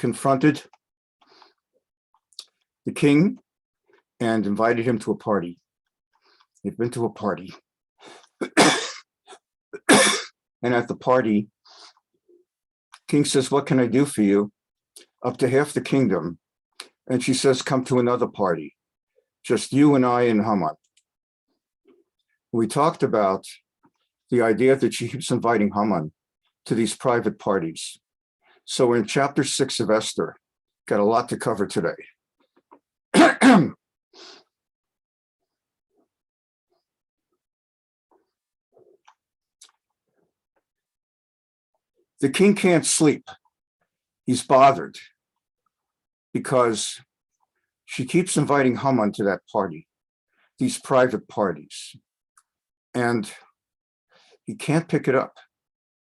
confronted the king and invited him to a party. He'd been to a party. And at the party, king says, "What can I do for you?" Up to half the kingdom. And she says, "Come to another party. Just you and I and Haman." We talked about the idea that she keeps inviting Haman to these private parties. So we're in chapter 6 of Esther. Got a lot to cover today. The king can't sleep. He's bothered because she keeps inviting Haman to that party, these private parties, and he can't pick it up.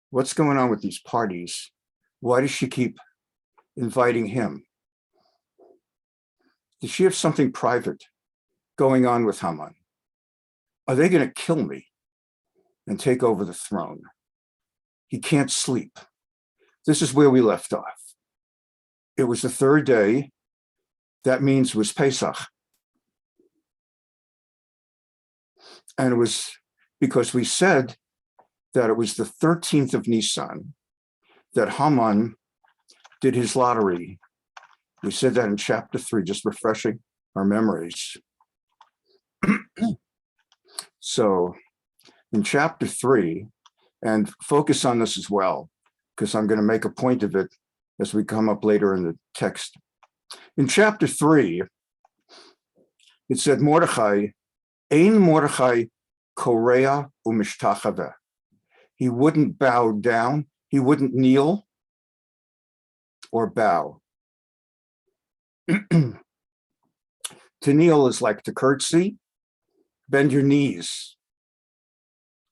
What's going on with these parties? Why does she keep inviting him? Does she have something private going on with Haman? Are they going to kill me and take over the throne? He can't sleep. This is where we left off. It was the third day. That means it was Pesach. And it was because we said that it was the 13th of Nisan that Haman did his lottery. We said that in chapter 3, just refreshing our memories. So in chapter 3, and focus on this as well, because I'm going to make a point of it as we come up later in the text. In chapter 3, it said, Mordechai, Ein Mordechai Korea umishtachave. He wouldn't bow down. He wouldn't kneel or bow. To kneel is like to curtsy, bend your knees.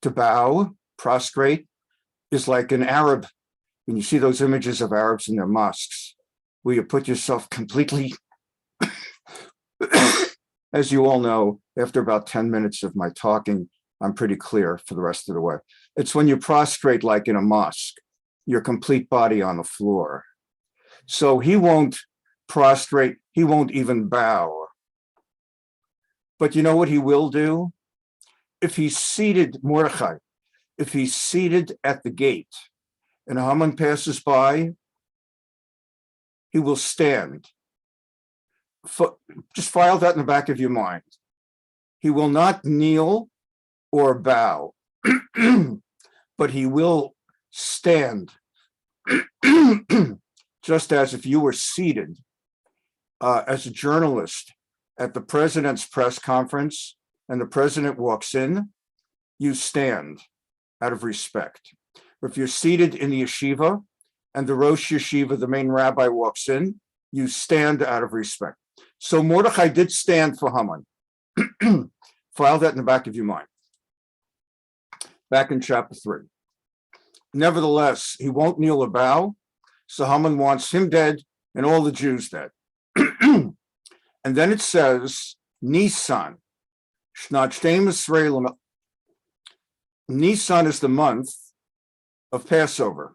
To bow, prostrate, is like an Arab. When you see those images of Arabs in their mosques, where you put yourself completely, as you all know, after about 10 minutes of my talking, I'm pretty clear for the rest of the way. It's when you prostrate like in a mosque, your complete body on the floor. So he won't prostrate, he won't even bow. But you know what he will do? If he's seated, Mordechai, if he's seated at the gate and Haman passes by, he will stand. Just file that in the back of your mind. He will not kneel or bow, but he will stand, just as if you were seated as a journalist at the president's press conference and the president walks in, you stand out of respect. If you're seated in the yeshiva and the Rosh Yeshiva, the main rabbi, walks in, you stand out of respect. So Mordechai did stand for Haman. File that in the back of your mind. Back in chapter 3. Nevertheless, he won't kneel or bow, so Haman wants him dead and all the Jews dead. And then it says, Nisan. Nisan is the month of Passover.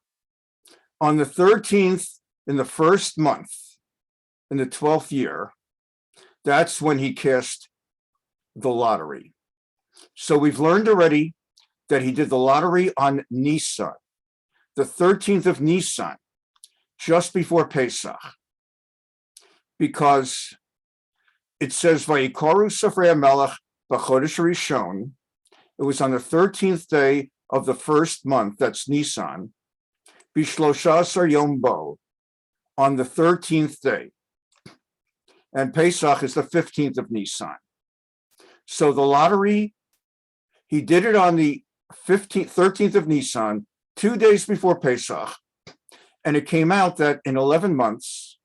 On the 13th, in the first month, in the 12th year, that's when he cast the lottery. So we've learned already that he did the lottery on Nisan, the 13th of Nisan, just before Pesach, because it says, Vayikoru Sofrei HaMelech b'chodesh Rishon. It was on the 13th day of the first month, that's Nisan, Bishlosha Asar Yom Bo, on the 13th day. And Pesach is the 15th of Nisan. So the lottery, he did it on the 13th of Nisan, 2 days before Pesach, and it came out that in 11 months,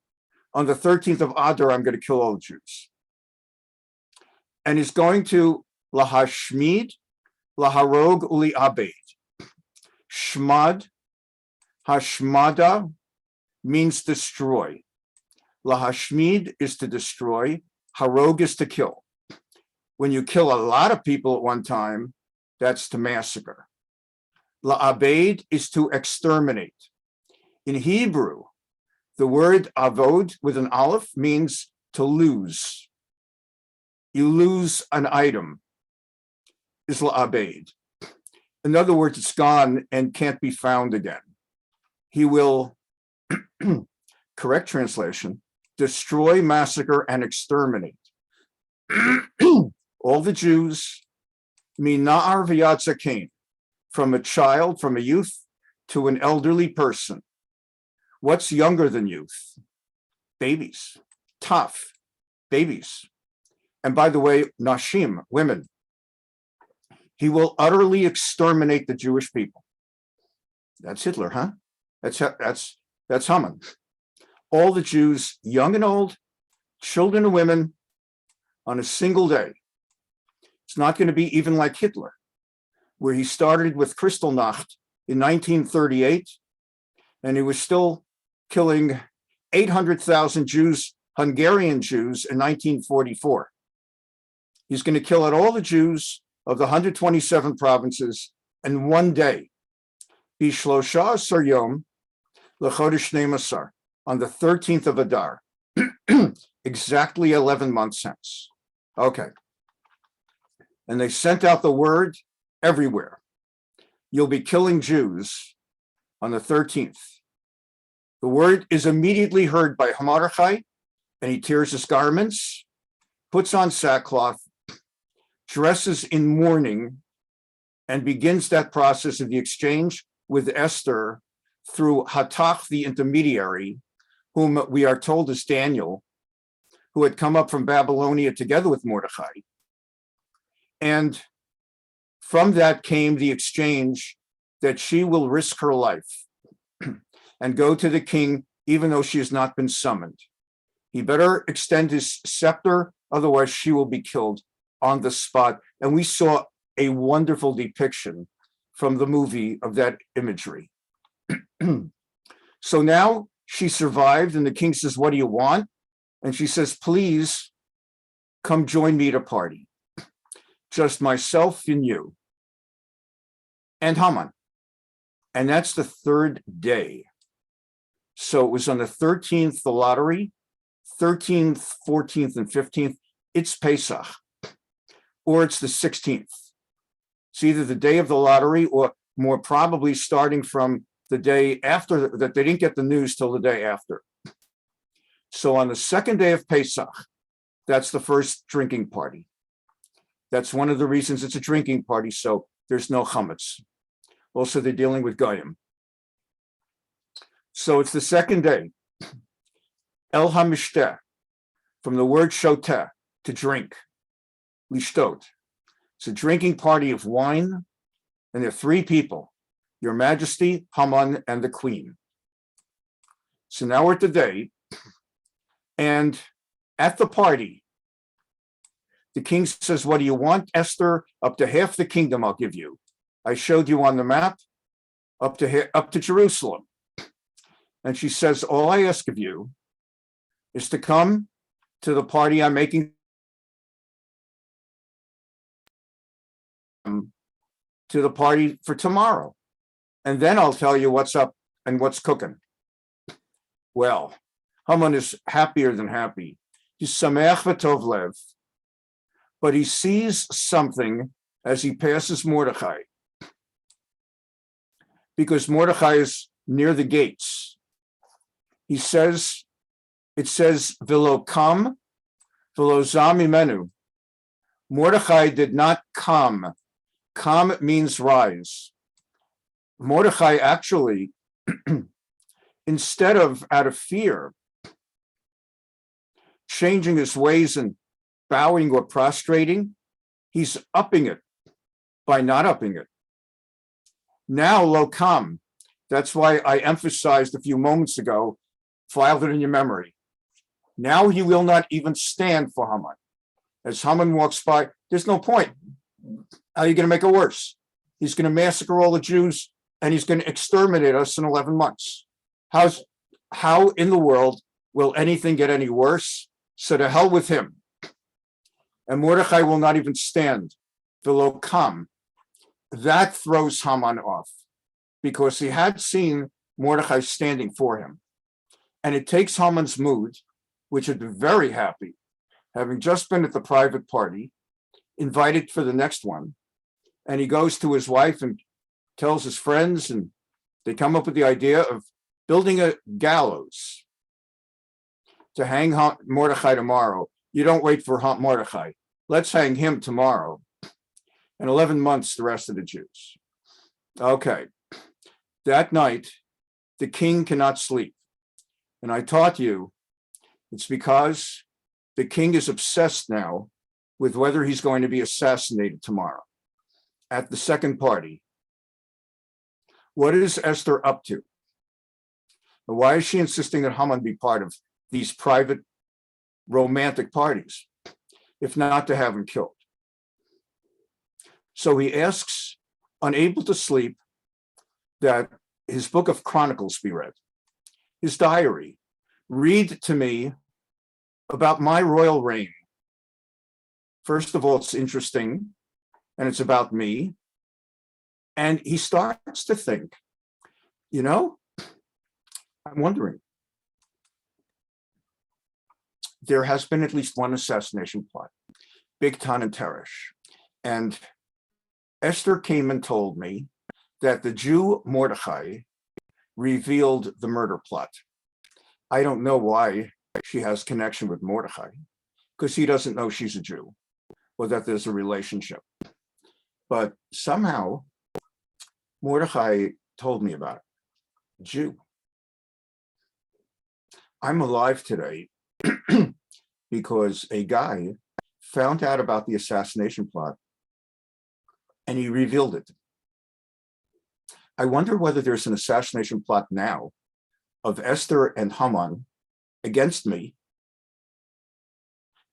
on the 13th of Adar, I'm going to kill all the Jews. And he's going to lahashmid, laharog, uli abed. Shmad, hashmada means destroy. Lahashmid is to destroy. Harog is to kill. When you kill a lot of people at one time, that's to massacre. La'abed is to exterminate. In Hebrew, The word avod with an aleph means to lose. You lose an item. Is la'abed. In other words, it's gone and can't be found again. He will, correct translation, destroy, massacre, and exterminate all the Jews, mina'ar v'yad zaken, from a child, from a youth, to an elderly person. What's younger than youth? Babies, tough babies. And by the way, nashim, women. He will utterly exterminate the Jewish people. That's Hitler, huh? That's Haman. All the Jews, young and old, children and women, on a single day. It's not going to be even like Hitler, where he started with Kristallnacht in 1938, and he was still killing 800,000 Jews, Hungarian Jews, in 1944. He's going to kill out all the Jews of the 127 provinces in one day. Bishlosha Asar Yom L'chodesh Shnei Masar, on the 13th of Adar, exactly 11 months hence. Okay. And they sent out the word everywhere. You'll be killing Jews on the 13th. The word is immediately heard by Mordechai, and he tears his garments, puts on sackcloth, dresses in mourning, and begins that process of the exchange with Esther through Hatach, the intermediary, whom we are told is Daniel, who had come up from Babylonia together with Mordechai. And from that came the exchange that she will risk her life and go to the king, even though she has not been summoned. He better extend his scepter, otherwise she will be killed on the spot. And we saw a wonderful depiction from the movie of that imagery. So now she survived, and the king says, "What do you want?" And she says, "Please come join me at a party. Just myself and you and Haman." And that's the third day. So it was on the 13th, the lottery, 13th, 14th, and 15th. It's Pesach, or it's the 16th. It's either the day of the lottery, or more probably starting from the day after, that they didn't get the news till the day after. So on the second day of Pesach, that's the first drinking party. That's one of the reasons it's a drinking party, so there's no chametz. Also, they're dealing with goyim. So it's the second day. El HaMishteh, from the word shoteh, to drink, lishtot. It's a drinking party of wine, and there are three people: Your Majesty, Haman, and the Queen. So now we're at the day, and at the party, the king says, "What do you want, Esther? Up to half the kingdom I'll give you. I showed you on the map, up to Jerusalem." And she says, "All I ask of you is to come to the party I'm making, to the party for tomorrow, and then I'll tell you what's up and what's cooking." Well, Haman is happier than happy. He's sameach v'tov lev, but he sees something as he passes Mordechai, because Mordechai is near the gates. It says, "V'lo kam, v'lo zam imenu." Mordechai did not come. Kam means rise. Mordechai actually, instead of out of fear, changing his ways and bowing or prostrating, he's upping it by not upping it. Now, lo kam. That's why I emphasized a few moments ago, filed it in your memory. Now he will not even stand for Haman. As Haman walks by, there's no point. How are you going to make it worse? He's going to massacre all the Jews, and he's going to exterminate us in 11 months. How in the world will anything get any worse? So to hell with him. And Mordechai will not even stand. V'lo kam. That throws Haman off, because he had seen Mordechai standing for him. And it takes Haman's mood, which had been very happy, having just been at the private party, invited for the next one. And he goes to his wife and tells his friends, and they come up with the idea of building a gallows to hang Mordechai tomorrow. You don't wait for Mordechai. Let's hang him tomorrow. And 11 months, the rest of the Jews. Okay. That night, the king cannot sleep. And I taught you, it's because the king is obsessed now with whether he's going to be assassinated tomorrow at the second party. What is Esther up to? And why is she insisting that Haman be part of these private romantic parties, if not to have him killed? So he asks, unable to sleep, that his book of Chronicles be read, his diary. Read to me about my royal reign. First of all, it's interesting, and it's about me. And he starts to think, I'm wondering, there has been at least one assassination plot, Bigtan and Teresh. And Esther came and told me that the Jew Mordechai revealed the murder plot. I don't know why she has connection with Mordechai, because he doesn't know she's a Jew or that there's a relationship. But somehow Mordechai told me about it. Jew. I'm alive today because a guy found out about the assassination plot and he revealed it. I wonder whether there's an assassination plot now of Esther and Haman against me,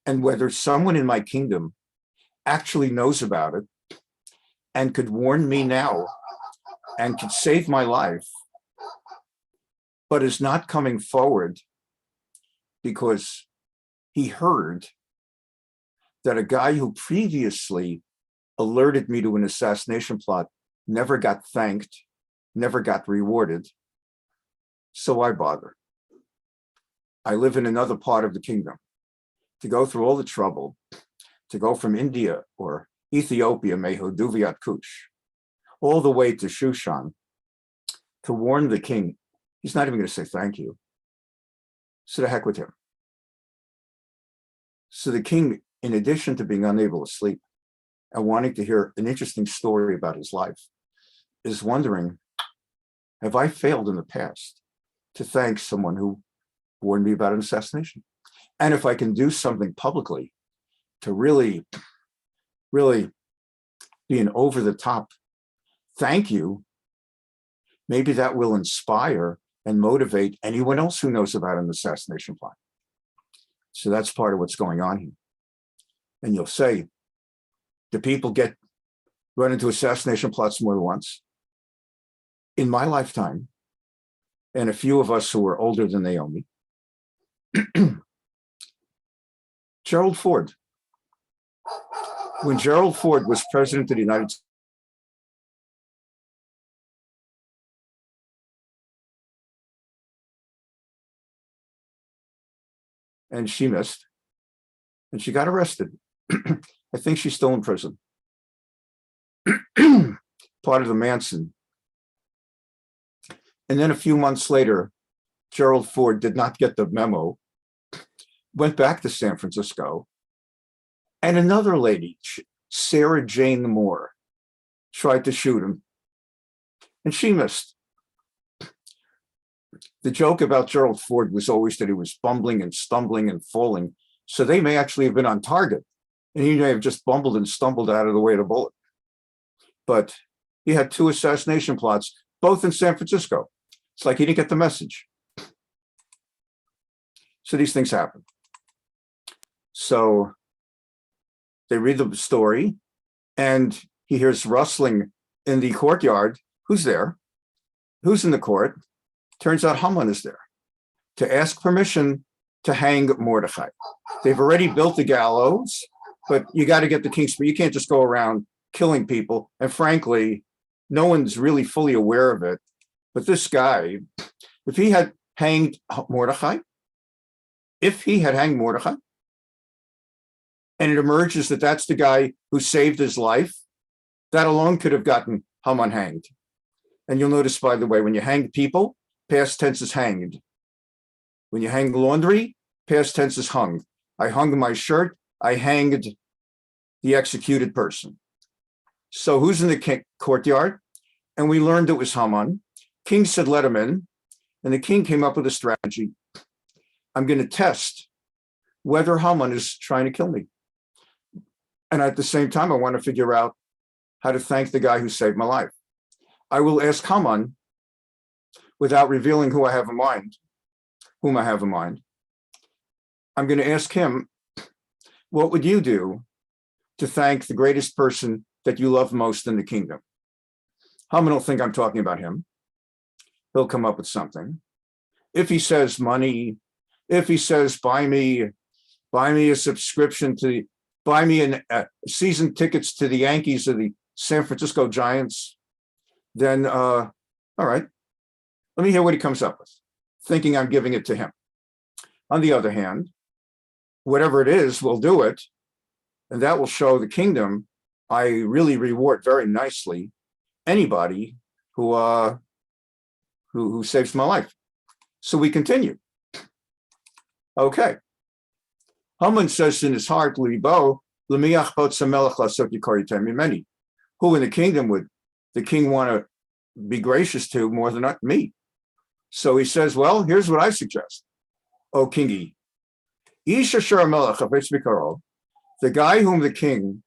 and whether someone in my kingdom actually knows about it and could warn me now and could save my life, but is not coming forward because he heard that a guy who previously alerted me to an assassination plot never got thanked, never got rewarded. So why bother? I live in another part of the kingdom. To go through all the trouble, to go from India or Ethiopia, Mehoduviat Kush, all the way to Shushan, to warn the king, he's not even going to say thank you. So the heck with him. So the king, in addition to being unable to sleep and wanting to hear an interesting story about his life, is wondering, have I failed in the past to thank someone who warned me about an assassination? And if I can do something publicly to really be an over-the-top thank you, maybe that will inspire and motivate anyone else who knows about an assassination plot. So that's part of what's going on here. And you'll say, do people run into assassination plots more than once? In my lifetime, and a few of us who are older than Naomi, Gerald Ford. When Gerald Ford was president of the United States, and she missed, and she got arrested. I think she's still in prison. Part of the Manson. And then a few months later, Gerald Ford did not get the memo, went back to San Francisco, and another lady, Sarah Jane Moore, tried to shoot him, and she missed. The joke about Gerald Ford was always that he was bumbling and stumbling and falling, so they may actually have been on target, and he may have just bumbled and stumbled out of the way of the bullet. But he had 2 assassination plots, both in San Francisco. It's like he didn't get the message. So these things happen. So they read the story, and he hears rustling in the courtyard. Who's there? Who's in the court? Turns out Haman is there to ask permission to hang Mordechai. They've already built the gallows, but you got to get the king's permission. You can't just go around killing people. And frankly, no one's really fully aware of it. But this guy, if he had hanged Mordechai, if he had hanged Mordechai, and it emerges that that's the guy who saved his life, that alone could have gotten Haman hanged. And you'll notice, by the way, when you hang people, past tense is hanged. When you hang laundry, past tense is hung. I hung my shirt, I hanged the executed person. So who's in the courtyard? And we learned it was Haman. King said, let him in. And the king came up with a strategy. I'm going to test whether Haman is trying to kill me. And at the same time, I want to figure out how to thank the guy who saved my life. I will ask Haman, without revealing whom I have in mind. I'm going to ask him, what would you do to thank the greatest person that you love most in the kingdom? Haman will think I'm talking about him. He'll come up with something. If he says money, if he says buy me a subscription to, buy me season tickets to the Yankees or the San Francisco Giants, then all right, let me hear what he comes up with, thinking I'm giving it to him. On the other hand, whatever it is, we'll do it, and that will show the kingdom I really reward very nicely anybody who saves my life. So we continue. Okay. Haman says in his heart, who in the kingdom would the king want to be gracious to more than me? So he says, well, here's what I suggest. O kingi, the guy whom the king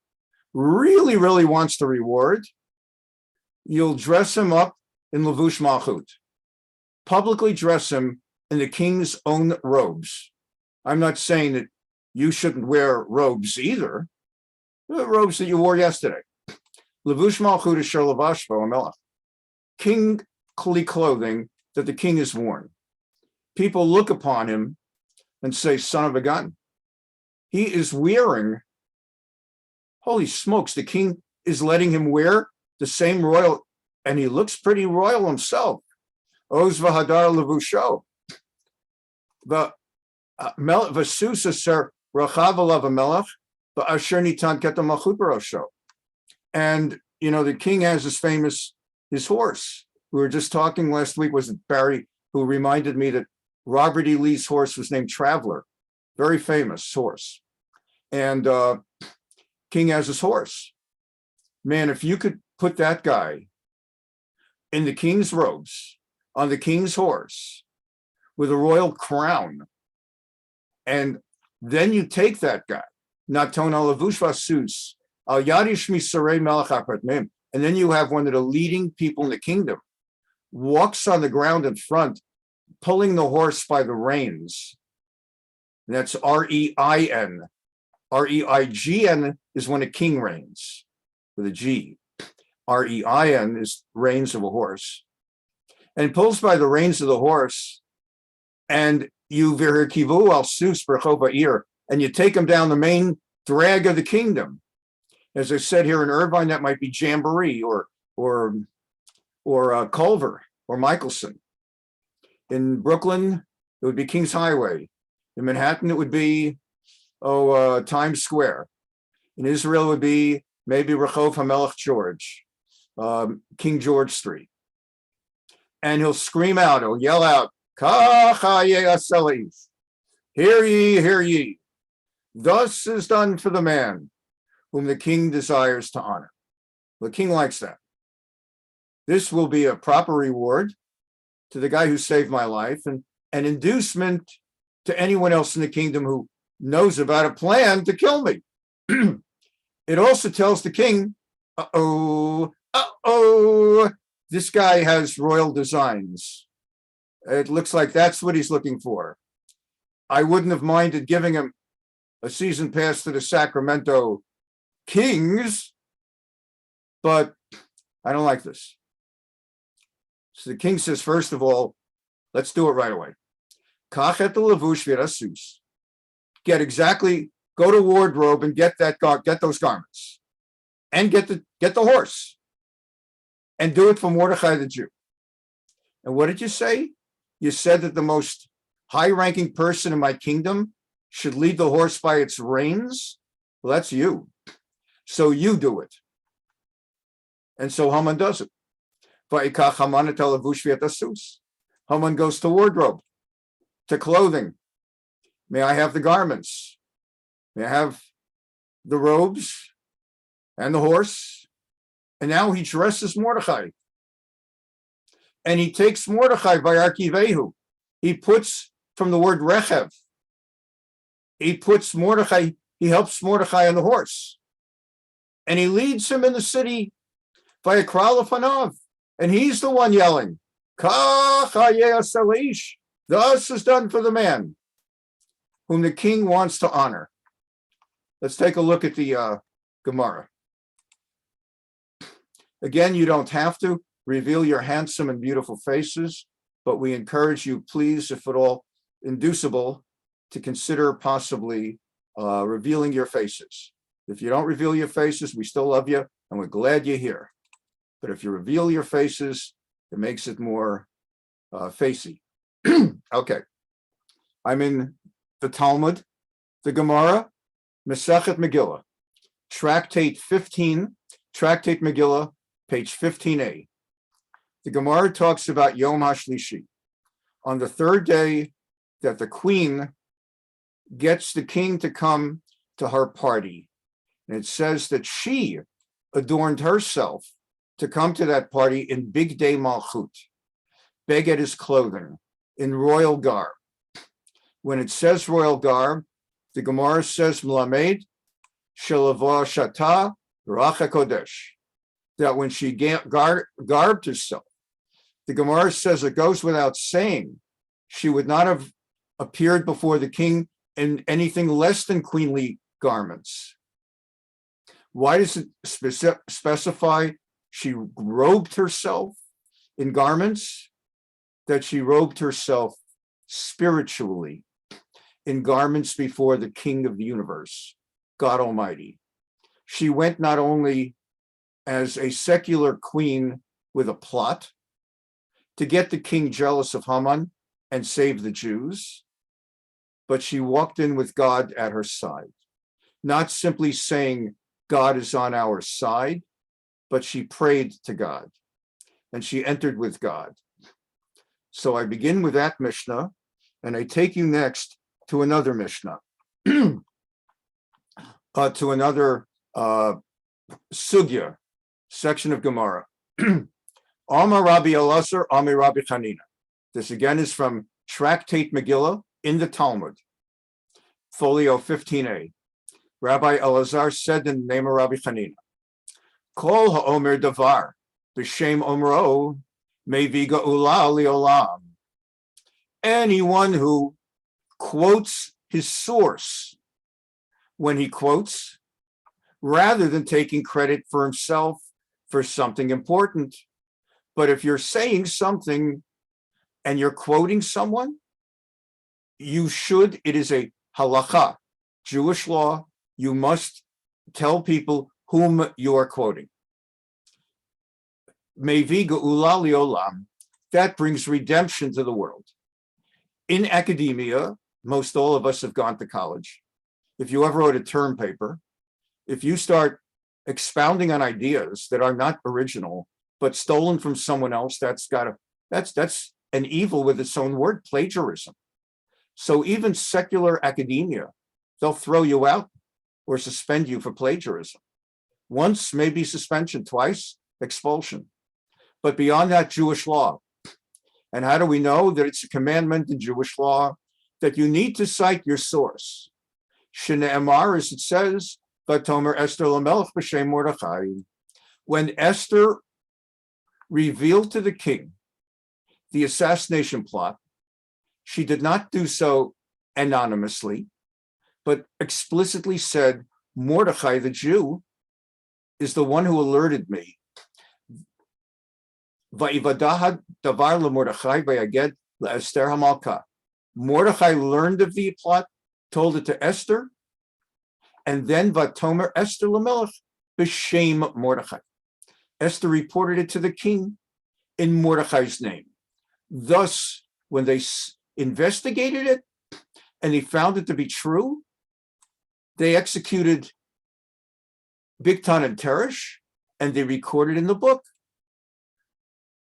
really, really wants to reward, you'll dress him up in levush malchut, publicly dress him in the king's own robes. I'm not saying that you shouldn't wear robes either, the robes that you wore yesterday. Levush malchut asher lavash bo hamelech, kingly clothing that the king has worn. People look upon him and say, son of a gun. He is wearing, holy smokes, the king is letting him wear the same royal, and he looks pretty royal himself. Oz v'hadar levusho. V'susa ser rachav alav hamelech v'asher nitan ketam malchut barosho. And, you know, the king has his horse. We were just talking last week, was it Barry, who reminded me that Robert E. Lee's horse was named Traveler, very famous horse. And King has his horse. Man, if you could put that guy in the king's robes, on the king's horse, with a royal crown, and then you take that guy, Naton alavush vasus, al yadish misarei melech apartmim, and then you have one of the leading people in the kingdom, walks on the ground in front, pulling the horse by the reins. And that's R-E-I-N. R-E-I-G-N is when a king reigns, with a G. R-E-I-N is reins of a horse. And pulls by the reins of the horse, and you v'herkivu al sus b'rechov ha'ir, and you take him down the main drag of the kingdom. As I said here in Irvine, that might be Jamboree or Culver or Michelson. In Brooklyn, it would be King's Highway. In Manhattan, it would be Times Square. In Israel, it would be maybe Rehov HaMelech George, King George Street. And he'll scream out, he'll yell out, Kach hayeh aselis, hear ye, hear ye. Thus is done for the man whom the king desires to honor. The king likes that. This will be a proper reward to the guy who saved my life, and an inducement to anyone else in the kingdom who knows about a plan to kill me. It also tells the king, this guy has royal designs. It looks like that's what he's looking for. I wouldn't have minded giving him a season pass to the Sacramento Kings, but I don't like this. So the king says, first of all, let's do it right away. Kachet levush v'rasus. Go to wardrobe and get those garments, and get the horse, and do it for Mordechai the Jew. And what did you say? You said that the most high-ranking person in my kingdom should lead the horse by its reins. Well, that's you. So you do it. And so Haman does it. Haman goes to wardrobe, to clothing. May I have the garments? May I have the robes and the horse? And now he dresses Mordechai. And he takes Mordechai by Arkivehu. He puts, from the word Rechev, he puts Mordechai, he helps Mordechai on the horse. And he leads him in the city by Akral Fanav. And he's the one yelling, Kach hayeh salish. Thus is done for the man whom the king wants to honor. Let's take a look at the Gemara. Again, you don't have to reveal your handsome and beautiful faces, but we encourage you, please, if at all inducible, to consider possibly revealing your faces. If you don't reveal your faces, we still love you, and we're glad you're here. But if you reveal your faces, it makes it more facey. Okay. I'm in the Talmud, the Gemara, Mesekhet Megillah, Tractate 15, Tractate Megillah, page 15a. The Gemara talks about Yom HaShlishi, on the third day that the queen gets the king to come to her party. And it says that she adorned herself to come to that party in Big Day Malchut. Beged is clothing, in royal garb. When it says royal garb, the Gemara says Mlamed Shelavah Shata Racha Kodesh, that when she garbed herself, the Gemara says it goes without saying she would not have appeared before the king in anything less than queenly garments. Why does it specify she robed herself in garments? That she robed herself spiritually in garments before the King of the universe, God Almighty. She went not only as a secular queen with a plot to get the king jealous of Haman and save the Jews, but she walked in with God at her side, not simply saying God is on our side, but she prayed to God and she entered with God. So I begin with that Mishnah, and I take you next to another Mishnah, to another Sugya, section of Gemara. Amar Rabbi Elazar, Amar Rabbi Chanina. This again is from Tractate Megillah in the Talmud, folio 15a. Rabbi Elazar said in the name of Rabbi Chanina, Kol ha'omer davar, b'shem omro, meviga ula liolam. Anyone who quotes his source when he quotes, rather than taking credit for himself for something important. But if you're saying something and you're quoting someone, you should, it is a halakha, Jewish law, you must tell people whom you are quoting. Mevi ge'ula liolam, that brings redemption to the world. In academia, most all of us have gone to college. If you ever wrote a term paper, if you start expounding on ideas that are not original, but stolen from someone else, that's an evil with its own word, plagiarism. So even secular academia, they'll throw you out or suspend you for plagiarism. Once, maybe suspension, twice, expulsion. But beyond that, Jewish law. And how do we know that it's a commandment in Jewish law that you need to cite your source? Shne'emar, as it says, Vatomer Esther Lamelech b'shem Mordechai. When Esther revealed to the king the assassination plot, she did not do so anonymously, but explicitly said, Mordechai, the Jew, is the one who alerted me. Mordechai learned of the plot, told it to Esther, and then Vatomer Esther Lamelech b'shem Mordechai. Esther reported it to the king in Mordechai's name. Thus, when they investigated it and they found it to be true, they executed Bigtan and Teresh, and they recorded in the book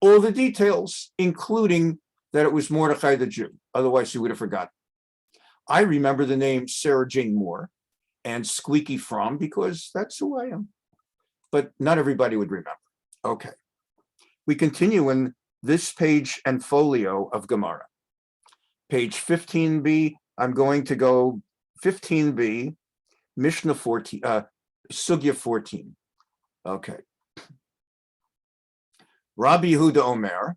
all the details, including that it was Mordechai the Jew. Otherwise, he would have forgotten. I remember the name Sarah Jane Moore and Squeaky Fromm because that's who I am. But not everybody would remember. Okay. We continue in this page and folio of Gemara. Page 15b, I'm going to go 15b, Mishnah 14, Sugya 14. Okay. Rabbi Yehuda Omer,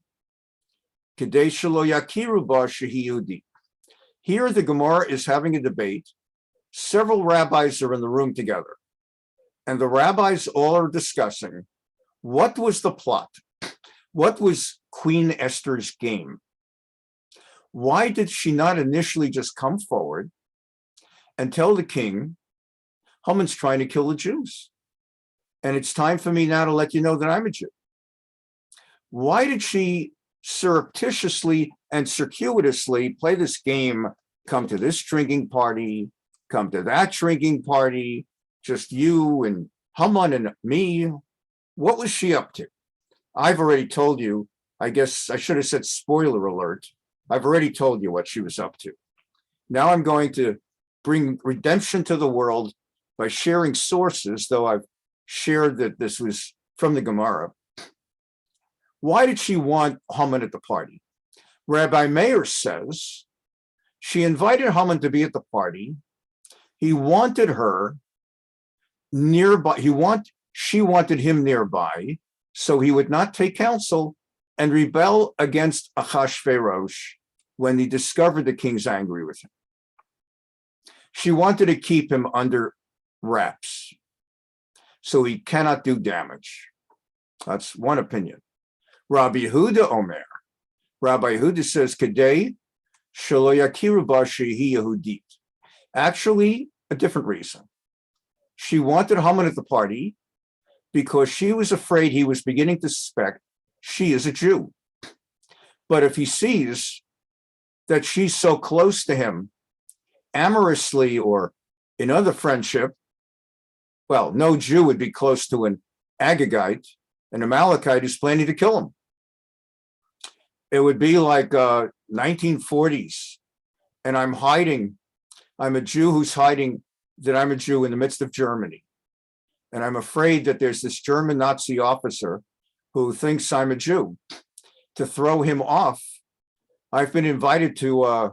Kedei shelo yakiru ba shehi Yehudi. Here the Gemara is having a debate. Several rabbis are in the room together. And the rabbis all are discussing what was the plot? What was Queen Esther's game? Why did she not initially just come forward and tell the king, Haman's trying to kill the Jews, and it's time for me now to let you know that I'm a Jew? Why did she surreptitiously and circuitously play this game, come to this drinking party, come to that drinking party, just you and Haman and me? What was she up to? I've already told you, I guess I should have said spoiler alert. I've already told you what she was up to. Now I'm going to bring redemption to the world by sharing sources, though I've shared that this was from the Gemara. Why did she want Haman at the party? Rabbi Meir says she invited Haman to be at the party. He wanted her nearby. She wanted him nearby, so he would not take counsel and rebel against Achashverosh when he discovered the king's angry with him. She wanted to keep him under wraps so he cannot do damage. That's one opinion. Rabbi Yehuda Omer. Rabbi Yehuda says, Kedei shelo yakiru ba shehi Yehudit. Actually, a different reason. She wanted Haman at the party because she was afraid he was beginning to suspect she is a Jew. But if he sees that she's so close to him, amorously or in other friendship, well, no Jew would be close to an Agagite, an Amalekite who's planning to kill him. It would be like 1940s, and I'm hiding. I'm a Jew who's hiding that I'm a Jew in the midst of Germany. And I'm afraid that there's this German Nazi officer who thinks I'm a Jew. To throw him off, I've been invited to, I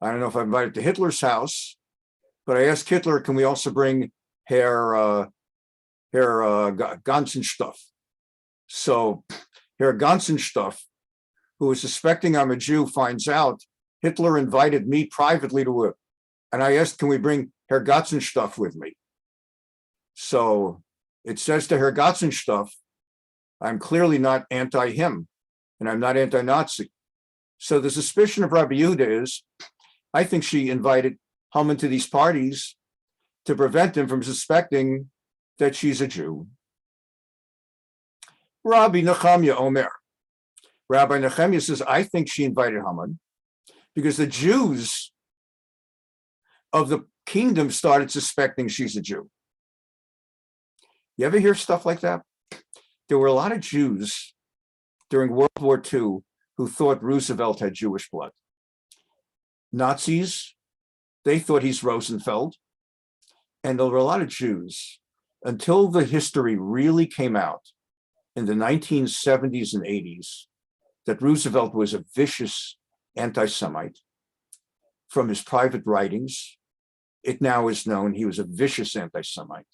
don't know if I'm invited to Hitler's house, but I asked Hitler, can we also bring Herr Ganzenstoff? So Herr Ganzenstoff, who is suspecting I'm a Jew, finds out Hitler invited me privately to a, and I asked, can we bring Herr Ganzenstoff with me? So it says to Herr Ganzenstoff, I'm clearly not anti-him, and I'm not anti-Nazi. So the suspicion of Rabbi Yehuda is, I think she invited Haman to these parties to prevent him from suspecting that she's a Jew. Rabbi Nechemia Omer. Rabbi Nechemia says, I think she invited Haman because the Jews of the kingdom started suspecting she's a Jew. You ever hear stuff like that? There were a lot of Jews during World War II who thought Roosevelt had Jewish blood. Nazis, they thought he's Rosenfeld. And there were a lot of Jews until the history really came out in the 1970s and 80s that Roosevelt was a vicious anti-Semite. From his private writings, it now is known he was a vicious anti-Semite.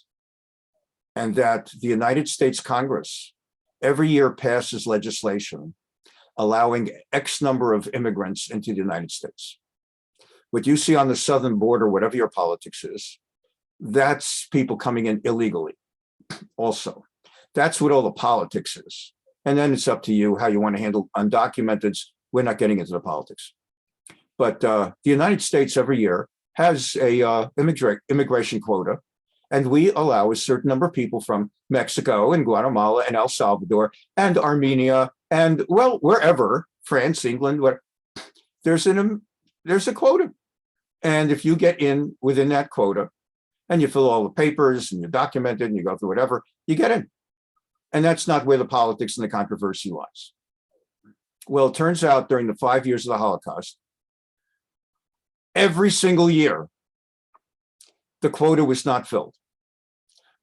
And that the United States Congress every year passes legislation allowing X number of immigrants into the United States. What you see on the southern border, whatever your politics is, that's people coming in illegally also. That's what all the politics is. And then it's up to you how you want to handle undocumented. We're not getting into the politics. But the United States every year has a immigration quota, and we allow a certain number of people from Mexico and Guatemala and El Salvador and Armenia and, well, wherever, France, England, where there's a quota. And if you get in within that quota and you fill all the papers and you document it and you go through whatever, you get in. And that's not where the politics and the controversy lies. Well, it turns out during the 5 years of the Holocaust, every single year, the quota was not filled.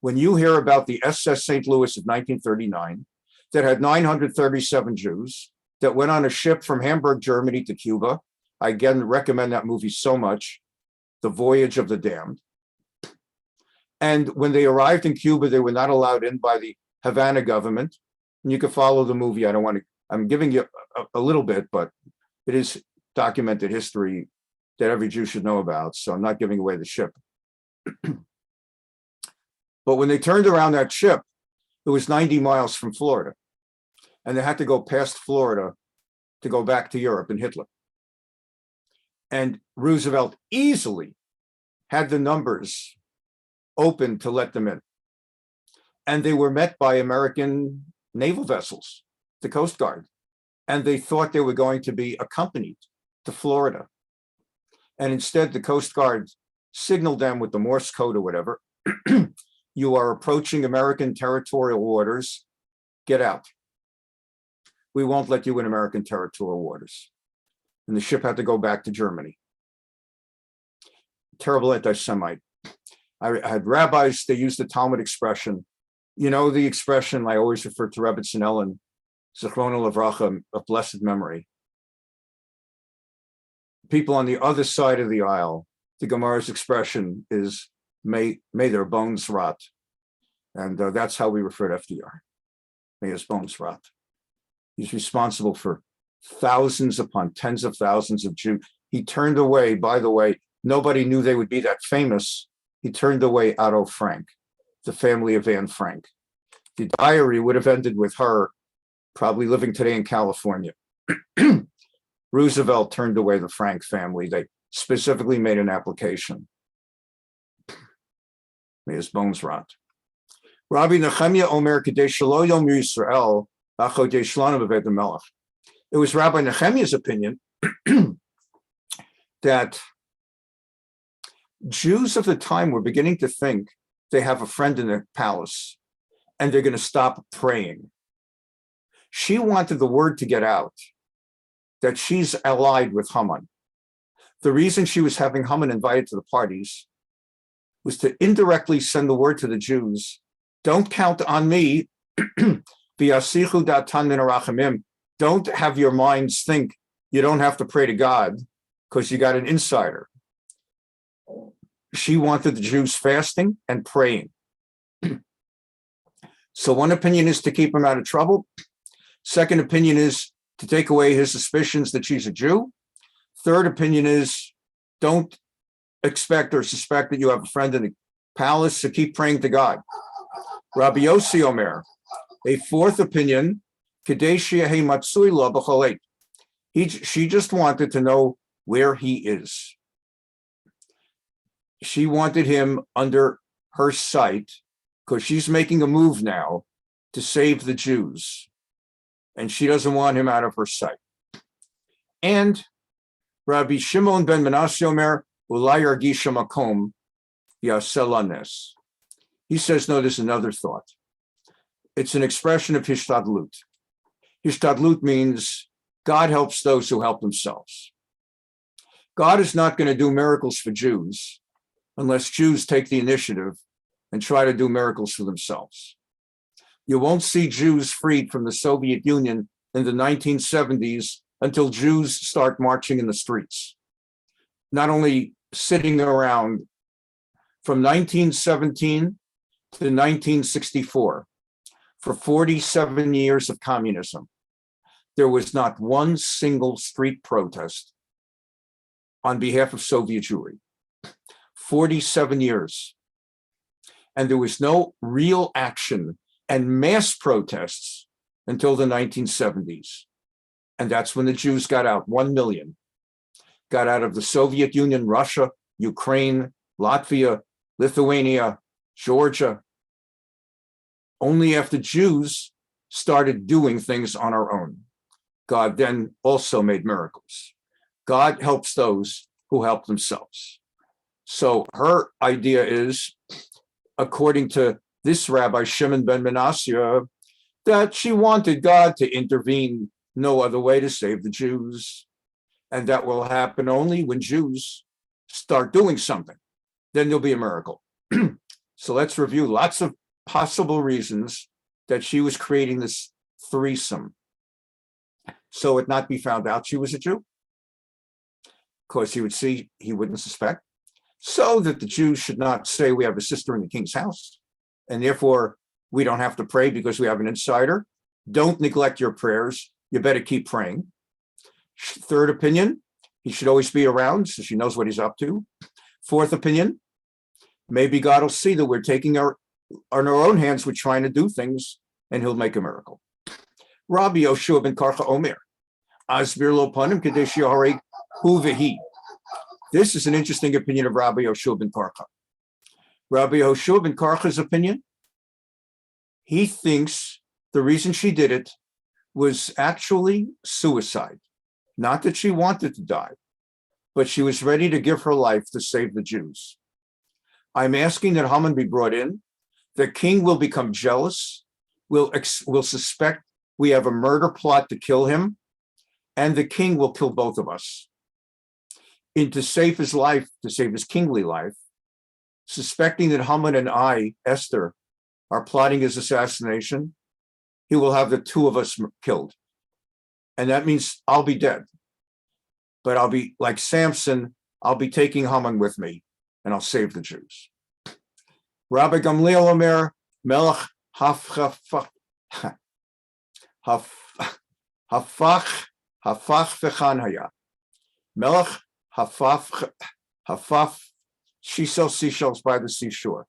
When you hear about the SS St. Louis of 1939, that had 937 Jews, that went on a ship from Hamburg, Germany to Cuba. I again recommend that movie so much, The Voyage of the Damned. And when they arrived in Cuba, they were not allowed in by the Havana government. And you can follow the movie. I'm giving you a little bit, but it is documented history that every Jew should know about. So I'm not giving away the ship. But when they turned around that ship, it was 90 miles from Florida. And they had to go past Florida to go back to Europe and Hitler. And Roosevelt easily had the numbers open to let them in. And they were met by American naval vessels, the Coast Guard. And they thought they were going to be accompanied to Florida. And instead, the Coast Guard signaled them with the Morse code or whatever, you are approaching American territorial waters, get out. We won't let you in American territorial waters. And the ship had to go back to Germany. Terrible anti-Semite. I had rabbis, they used the Talmud expression. You know the expression I always refer to Rebbe Ellen, Zichrono Livracha, of blessed memory. People on the other side of the aisle, the Gemara's expression is, may their bones rot. And that's how we refer to FDR. May his bones rot. He's responsible for thousands upon tens of thousands of Jews. He turned away, by the way, nobody knew they would be that famous. He turned away Otto Frank, the family of Anne Frank. The diary would have ended with her probably living today in California. Roosevelt turned away the Frank family. They specifically made an application. May his bones rot. Rabbi Nehemiah Omer Kadesh Shelo Yom Yisrael Achodesh Lanu B'Beit HaMelech. It was Rabbi Nehemiah's opinion that Jews of the time were beginning to think they have a friend in the palace and they're going to stop praying. She wanted the word to get out that she's allied with Haman. The reason she was having Haman invited to the parties was to indirectly send the word to the Jews, don't count on me. Don't have your minds think you don't have to pray to God because you got an insider. She wanted the Jews fasting and praying. So one opinion is to keep him out of trouble. Second opinion is to take away his suspicions that she's a Jew. Third opinion is don't expect or suspect that you have a friend in the palace, so keep praying to God. Rabbi Yossi Omer, a fourth opinion, she just wanted to know where he is. She wanted him under her sight because she's making a move now to save the Jews. And she doesn't want him out of her sight. And Rabbi Shimon ben Manasseh Omer, Ulay Yargisha Makom Yaselanes. He says, no, there's another thought. It's an expression of hishtadlut. Hishtadlut means God helps those who help themselves. God is not going to do miracles for Jews unless Jews take the initiative and try to do miracles for themselves. You won't see Jews freed from the Soviet Union in the 1970s until Jews start marching in the streets. Not only sitting around from 1917 to 1964, for 47 years of communism, there was not one single street protest on behalf of Soviet Jewry. 47 years. And there was no real action and mass protests until the 1970s. And that's when the Jews got out, 1 million. Got out of the Soviet Union, Russia, Ukraine, Latvia, Lithuania, Georgia. Only after Jews started doing things on our own, God then also made miracles. God helps those who help themselves. So her idea is, according to this Rabbi Shimon ben Manasseh, that she wanted God to intervene no other way to save the Jews. And that will happen only when Jews start doing something. Then there'll be a miracle. So let's review lots of possible reasons that she was creating this threesome. So it not be found out she was a Jew. Of course, he would see, he wouldn't suspect. So that the Jews should not say we have a sister in the king's house, and therefore we don't have to pray because we have an insider. Don't neglect your prayers. You better keep praying. Third opinion, he should always be around so she knows what he's up to. Fourth opinion, maybe God will see that we're taking our on our own hands, we're trying to do things, and he'll make a miracle. Rabbi Yoshua ben Karcha Omer, Asbir lo panim kadesh yahareg hu v'hi. This is an interesting opinion of Rabbi Yoshua ben Karcha. Rabbi Yoshua ben Karcha's opinion, he thinks the reason she did it was actually suicide. Not that she wanted to die, but she was ready to give her life to save the Jews. I'm asking that Haman be brought in. The king will become jealous, will suspect we have a murder plot to kill him, and the king will kill both of us. And to save his life, to save his kingly life, suspecting that Haman and I, Esther, are plotting his assassination, he will have the two of us killed. And that means I'll be dead. But I'll be like Samson, I'll be taking Haman with me, and I'll save the Jews. Rabbi Gamliel Omer, Melech Hafach V'chanhaya. Melech Hafaf, she sells seashells by the seashore.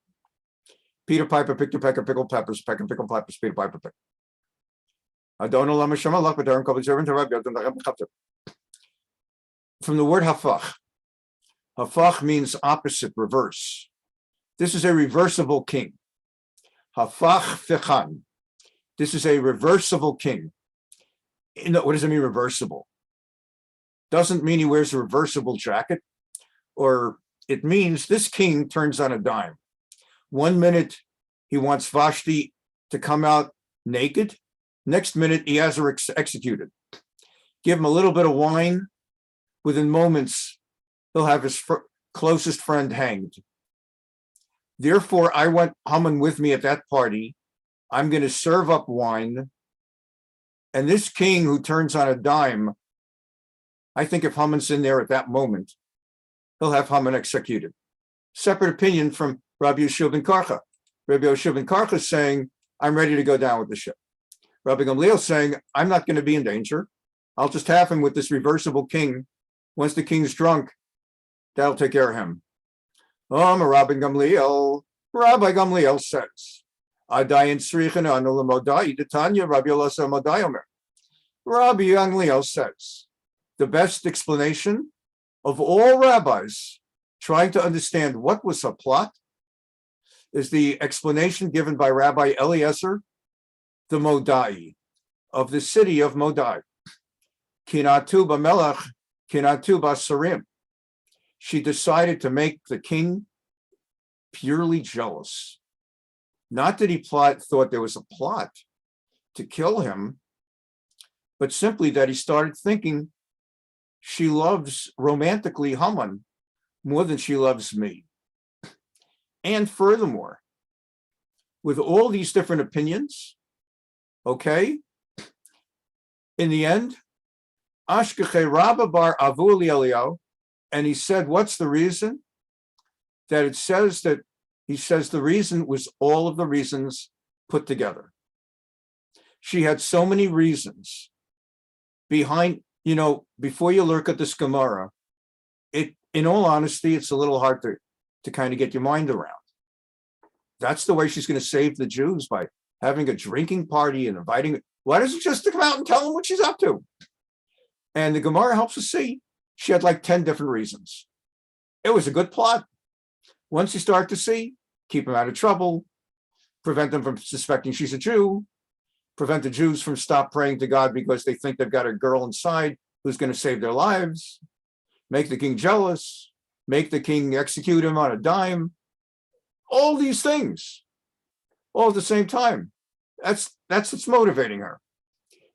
Peter Piper picked a peck of pickled peppers, peck and pickled peppers, Peter Piper picked. From the word hafach. Hafach means opposite, reverse. This is a reversible king. Hafach fechan. This is a reversible king. What does it mean, reversible? Doesn't mean he wears a reversible jacket, or it means this king turns on a dime. 1 minute he wants Vashti to come out naked. Next minute he has her executed. Give him a little bit of wine. Within moments, he'll have his closest friend hanged. Therefore, I want Haman with me at that party. I'm going to serve up wine. And this king who turns on a dime, I think if Haman's in there at that moment, he'll have Haman executed. Separate opinion from Rabbi Yoshua ben Karcha. Rabbi Yoshua ben Karcha is saying, I'm ready to go down with the ship. Rabbi Gamliel is saying, I'm not going to be in danger. I'll just have him with this reversible king. Once the king's drunk, that'll take care of him. Rabbi Gamliel says, Rabbi Gamliel says, the best explanation of all rabbis trying to understand what was a plot is the explanation given by Rabbi Eliezer, the Modai, of the city of Modai. Kinatu b'melech, kinatu b'sarim. She decided to make the king purely jealous. Not that he thought there was a plot to kill him, but simply that he started thinking she loves romantically Haman more than she loves me. And furthermore, with all these different opinions, okay, in the end, Ashkeche Rabba bar Avu Eliyahu, and he said, what's the reason? That it says that he says the reason was all of the reasons put together. She had so many reasons behind, before you look at this Gemara, in all honesty, it's a little hard to kind of get your mind around. That's the way she's going to save the Jews, by having a drinking party and inviting. Why doesn't she just come out and tell them what she's up to? And the Gemara helps us see she had like 10 different reasons. It was a good plot. Once you start to see, keep them out of trouble, prevent them from suspecting she's a Jew, prevent the Jews from stop praying to God because they think they've got a girl inside who's going to save their lives. make the king jealous, make the king execute him on a dime, all these things, all at the same time. That's what's motivating her.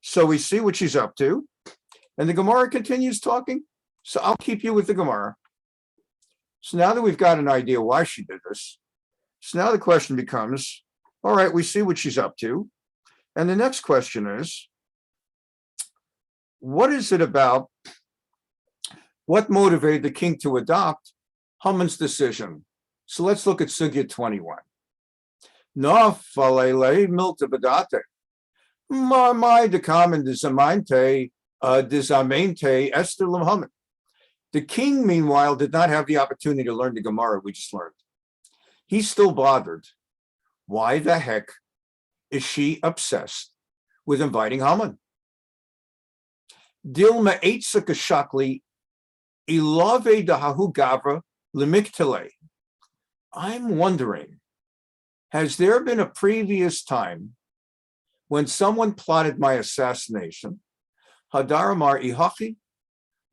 So we see what she's up to, and the Gemara continues talking. So I'll keep you with the Gemara. So now that we've got an idea why she did this, so now the question becomes, all right, we see what she's up to. And the next question is, what is it about, what motivated the king to adopt Haman's decision? So let's look at Sugya 21. No falele milta badate. My dekamen dizamente Esther lam Haman. The king, meanwhile, did not have the opportunity to learn the Gemara we just learned. He's still bothered. Why the heck is she obsessed with inviting Haman? Dilma eitzaka shakli ilave dahahu gavra limiktele. I'm wondering, has there been a previous time when someone plotted my assassination? Hadaramar ihachi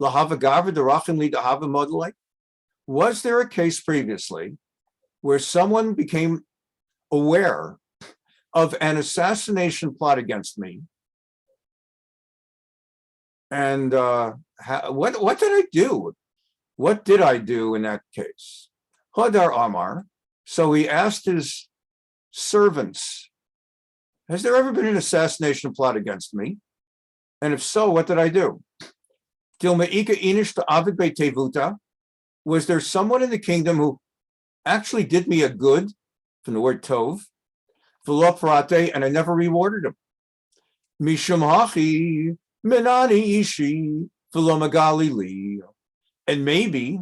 lahava gavra darachim li dahava modele. Was there a case previously where someone became aware of an assassination plot against me? And what did I do? What did I do in that case? Hadar Amar. So he asked his servants, has there ever been an assassination plot against me? And if so, what did I do? Was there someone in the kingdom who actually did me a good, from the word tov, and I never rewarded him? Mishum hachi menani ishi magali. And maybe,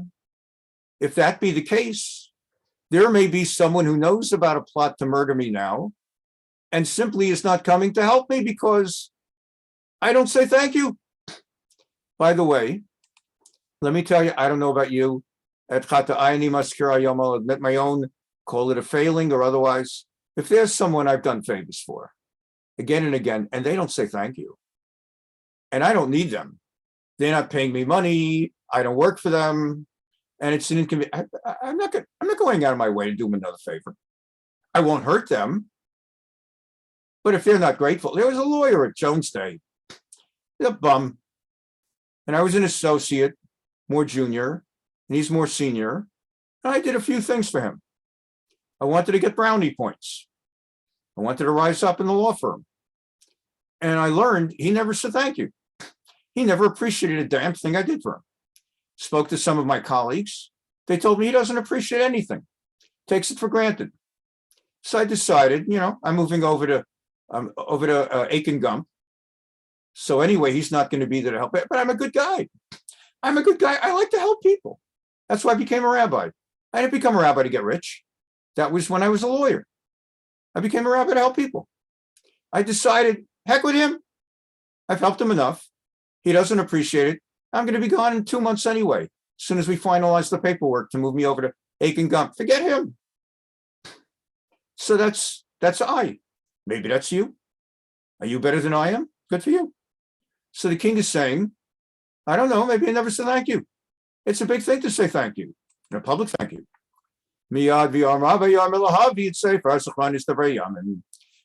if that be the case, there may be someone who knows about a plot to murder me now and simply is not coming to help me because I don't say thank you. By the way, let me tell you, I don't know about you. At Chata'ayni Maskira Yom, I'll admit my own, call it a failing or otherwise. If there's someone I've done favors for again and again, and they don't say thank you, and I don't need them, they're not paying me money, I don't work for them, and it's an inconvenience. I'm not going out of my way to do them another favor. I won't hurt them. But if they're not grateful, there was a lawyer at Jones Day, a bum, and I was an associate, more junior, and he's more senior, and I did a few things for him. I wanted to get brownie points. I wanted to rise up in the law firm. And I learned he never said thank you. He never appreciated a damn thing I did for him. Spoke to some of my colleagues. They told me he doesn't appreciate anything, takes it for granted. So I decided, I'm moving over to Aiken Gump. So anyway, he's not going to be there to help, but I'm a good guy. I'm a good guy. I like to help people. That's why I became a rabbi. I didn't become a rabbi to get rich. That was when I was a lawyer. I became a rabbi to help people. I decided, heck with him. I've helped him enough. He doesn't appreciate it. I'm going to be gone in 2 months anyway, as soon as we finalize the paperwork to move me over to Aiken Gump. Forget him. So that's I. Maybe that's you. Are you better than I am? Good for you. So the king is saying, I don't know, maybe I never said thank you. It's a big thing to say thank you, a public thank you.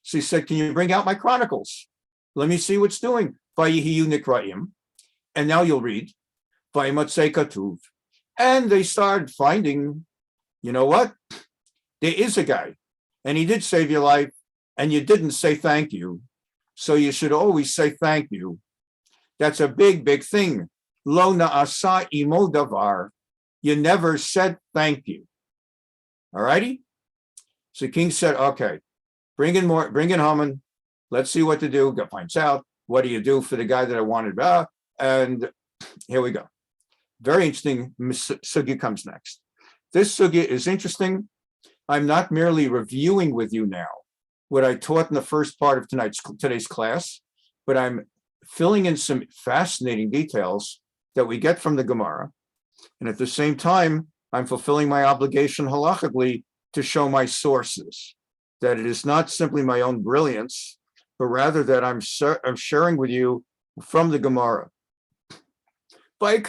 So he said, can you bring out my chronicles? Let me see what's doing. And now you'll read. And they started finding, you know what? There is a guy, and he did save your life, and you didn't say thank you. So you should always say thank you. That's a big, big thing. Lo na'asa imo davar. You never said thank you. All righty? So the king said, okay, bring in Haman. Let's see what to do. Go finds out. What do you do for the guy that I wanted? And here we go. Very interesting sugya comes next. This sugya is interesting. I'm not merely reviewing with you now what I taught in the first part of today's class, but I'm filling in some fascinating details that we get from the Gemara. And at the same time, I'm fulfilling my obligation halachically to show my sources, that it is not simply my own brilliance, but rather that I'm sharing with you from the Gemara. And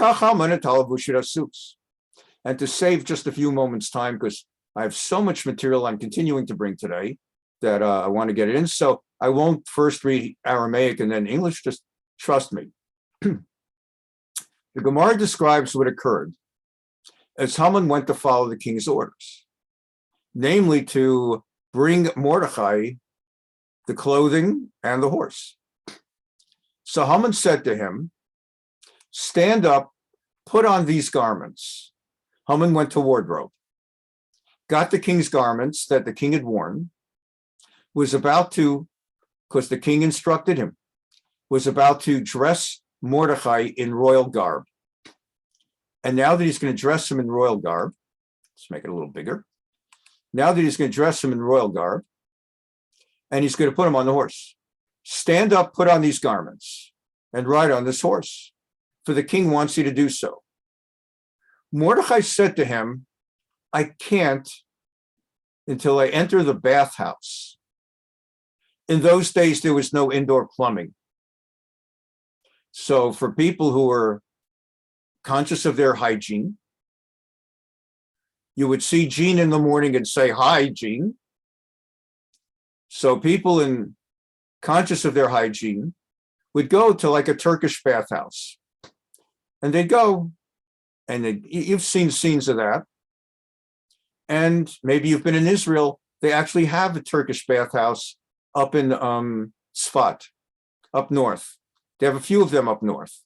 to save just a few moments' time, because I have so much material I'm continuing to bring today that I want to get it in. So I won't first read Aramaic and then English, just trust me. The Gemara describes what occurred as Haman went to follow the king's orders, namely to bring Mordechai the clothing and the horse. So Haman said to him, stand up, put on these garments. Haman went to wardrobe, got the king's garments that the king had worn, was about to, because the king instructed him, was about to dress Mordechai in royal garb. And now that he's going to dress him in royal garb, let's make it a little bigger. Now that he's going to dress him in royal garb, and he's going to put him on the horse. Stand up, put on these garments, and ride on this horse, for the king wants you to do so. Mordechai said to him, I can't until I enter the bathhouse. In those days, there was no indoor plumbing. So for people who were conscious of their hygiene, you would see Jean in the morning and say, hi, Jean. So people conscious of their hygiene would go to like a Turkish bathhouse. And they'd go, and you've seen scenes of that. And maybe you've been in Israel. They actually have a Turkish bathhouse up in Sfat, up north. They have a few of them up north.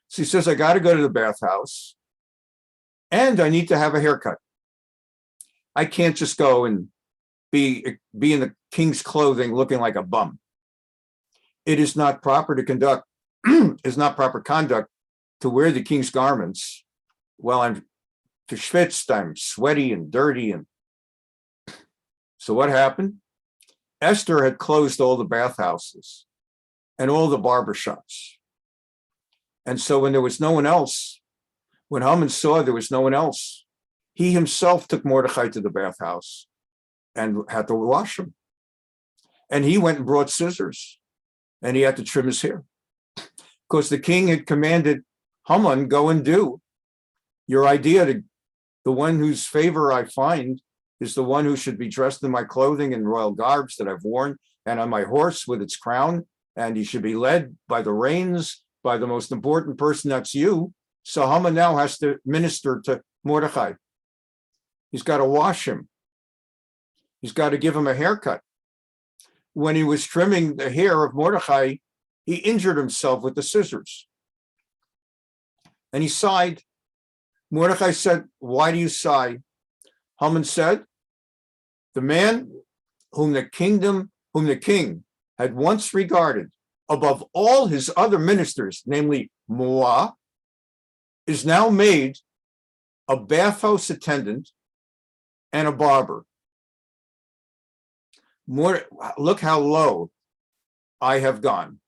So he says, I got to go to the bathhouse and I need to have a haircut. I can't just go and be in the king's clothing looking like a bum. It is not proper to conduct, is not proper conduct to wear the king's garments while I'm geschwitzt, I'm sweaty and dirty. And so what happened? Esther had closed all the bathhouses and all the barber shops. And so when there was no one else, when Haman saw there was no one else, he himself took Mordechai to the bathhouse and had to wash him. And he went and brought scissors and he had to trim his hair because the king had commanded Haman, go and do your idea to the one whose favor I find is the one who should be dressed in my clothing and royal garbs that I've worn and on my horse with its crown. And he should be led by the reins by the most important person, that's you. So Haman now has to minister to Mordechai. He's got to wash him. He's got to give him a haircut. When he was trimming the hair of Mordechai, he injured himself with the scissors. And he sighed. Mordechai said, why do you sigh? Haman said, the man whom the king had once regarded above all his other ministers, namely Moah, is now made a bathhouse attendant and a barber. Look how low I have gone.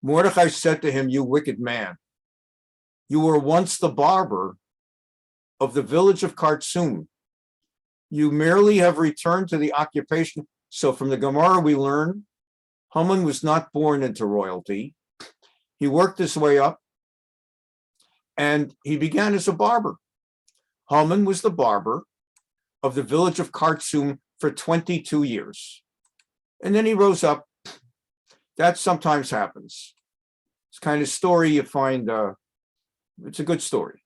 Mordechai said to him, you wicked man, you were once the barber of the village of Khartoum. You merely have returned to the occupation. So from the Gemara we learn, Haman was not born into royalty. He worked his way up and he began as a barber. Haman was the barber of the village of Khartoum for 22 years. And then he rose up. That sometimes happens. It's kind of story you find, it's a good story.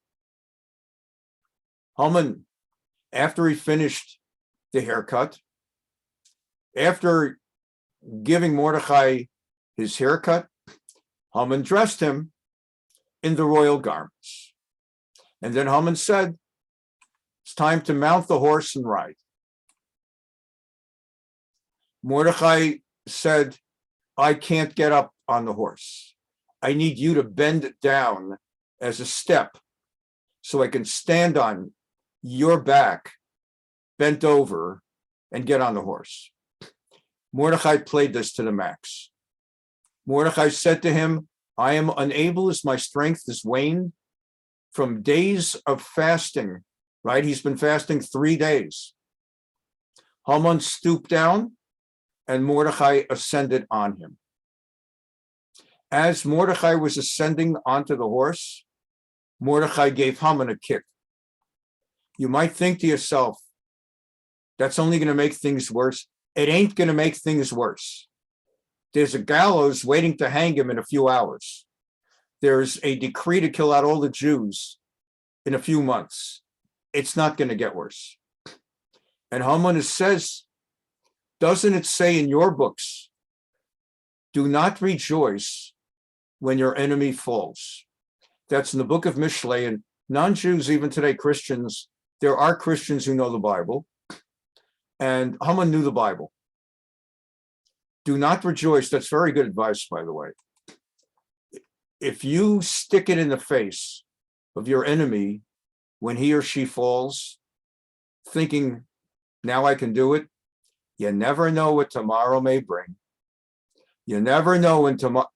Haman, after he finished the haircut, after giving Mordechai his haircut, Haman dressed him in the royal garments. And then Haman said, it's time to mount the horse and ride. Mordechai said, I can't get up on the horse. I need you to bend it down as a step so I can stand on your back, bent over, and get on the horse. Mordechai played this to the max. Mordechai said to him, I am unable as my strength is waned from days of fasting, right? He's been fasting 3 days. Haman stooped down and Mordechai ascended on him. As Mordechai was ascending onto the horse, Mordechai gave Haman a kick. You might think to yourself, that's only going to make things worse. It ain't going to make things worse. There's a gallows waiting to hang him in a few hours. There's a decree to kill out all the Jews in a few months. It's not going to get worse. And Haman says, doesn't it say in your books, do not rejoice when your enemy falls? That's in the book of Mishlei. And non-Jews, even today, Christians, there are Christians who know the Bible. And Haman knew the Bible. Do not rejoice. That's very good advice, by the way. If you stick it in the face of your enemy when he or she falls, thinking, now I can do it, you never know what tomorrow may bring. You never know when tomorrow,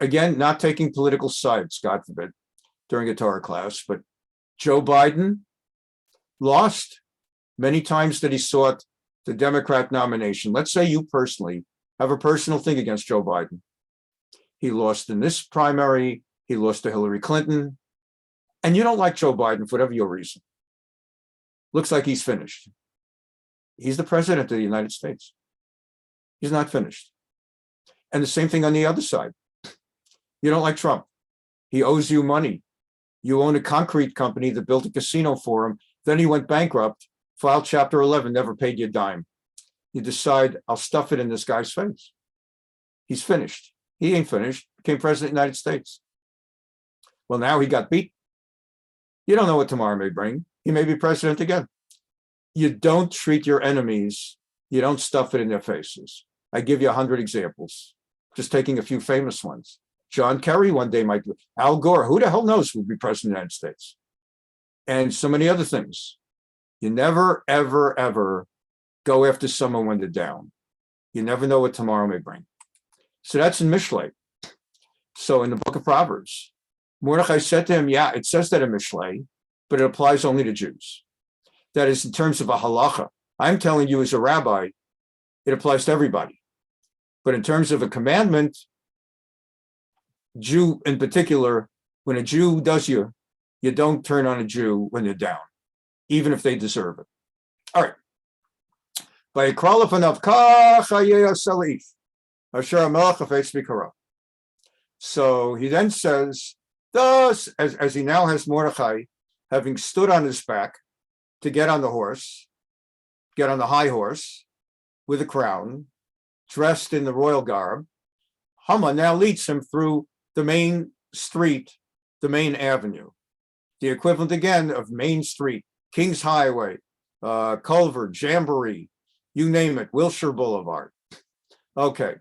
again, not taking political sides, God forbid, during a Torah class, but Joe Biden lost many times that he sought the Democrat nomination. Let's say you personally have a personal thing against Joe Biden. He lost in this primary, he lost to Hillary Clinton, and you don't like Joe Biden for whatever your reason. Looks like he's finished. He's the president of the United States. He's not finished. And the same thing on the other side. You don't like Trump. He owes you money. You own a concrete company that built a casino for him. Then he went bankrupt, filed Chapter 11, never paid you a dime. You decide, I'll stuff it in this guy's face. He's finished. He ain't finished. Became president of the United States. Well, now he got beat. You don't know what tomorrow may bring. He may be president again. You don't treat your enemies. You don't stuff it in their faces. I give you 100 examples, just taking a few famous ones. John Kerry one day might be. Al Gore, who the hell knows who will be president of the United States? And so many other things. You never, ever, ever go after someone when they're down. You never know what tomorrow may bring. So that's in Mishlei. So in the book of Proverbs, Mordechai said to him, yeah, it says that in Mishlei, but it applies only to Jews. That is in terms of a halacha. I'm telling you as a rabbi, it applies to everybody. But in terms of a commandment, Jew in particular, when a Jew does you don't turn on a Jew when they're down, even if they deserve it. All right. So he then says, thus, as he now has Mordechai, having stood on his back to get on the horse, get on the high horse with a crown, dressed in the royal garb, Haman now leads him through the main street, the main avenue, the equivalent again of Main Street, King's Highway, Culver, Jamboree, you name it, Wilshire Boulevard. Okay.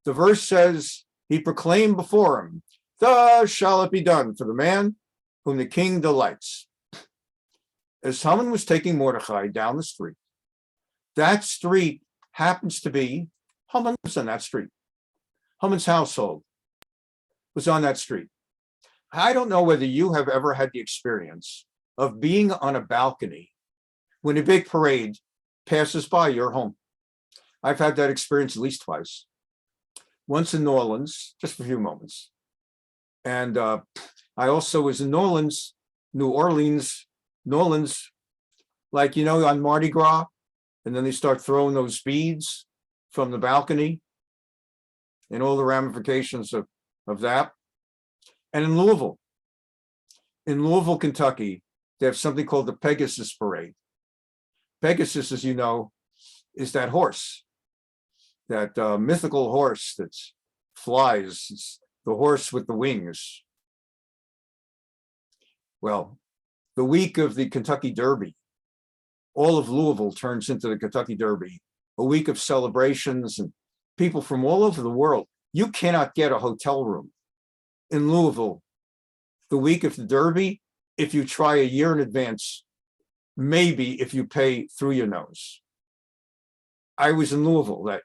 The verse says, he proclaimed before him, thus shall it be done for the man whom the king delights. As Haman was taking Mordechai down the street, that street happens to be, Haman lives on that street. Haman's household was on that street. I don't know whether you have ever had the experience of being on a balcony when a big parade passes by your home. I've had that experience at least twice. Once in New Orleans, just for a few moments. And I also was in New Orleans, like, you know, on Mardi Gras, and then they start throwing those beads from the balcony and all the ramifications of that. And in Louisville, Kentucky, they have something called the Pegasus Parade. Pegasus, as you know, is that horse, that mythical horse that flies. It's the horse with the wings. Well, the week of the Kentucky Derby, all of Louisville turns into the Kentucky Derby, a week of celebrations and people from all over the world. You cannot get a hotel room in Louisville the week of the Derby if you try a year in advance, maybe if you pay through your nose. I was in Louisville, that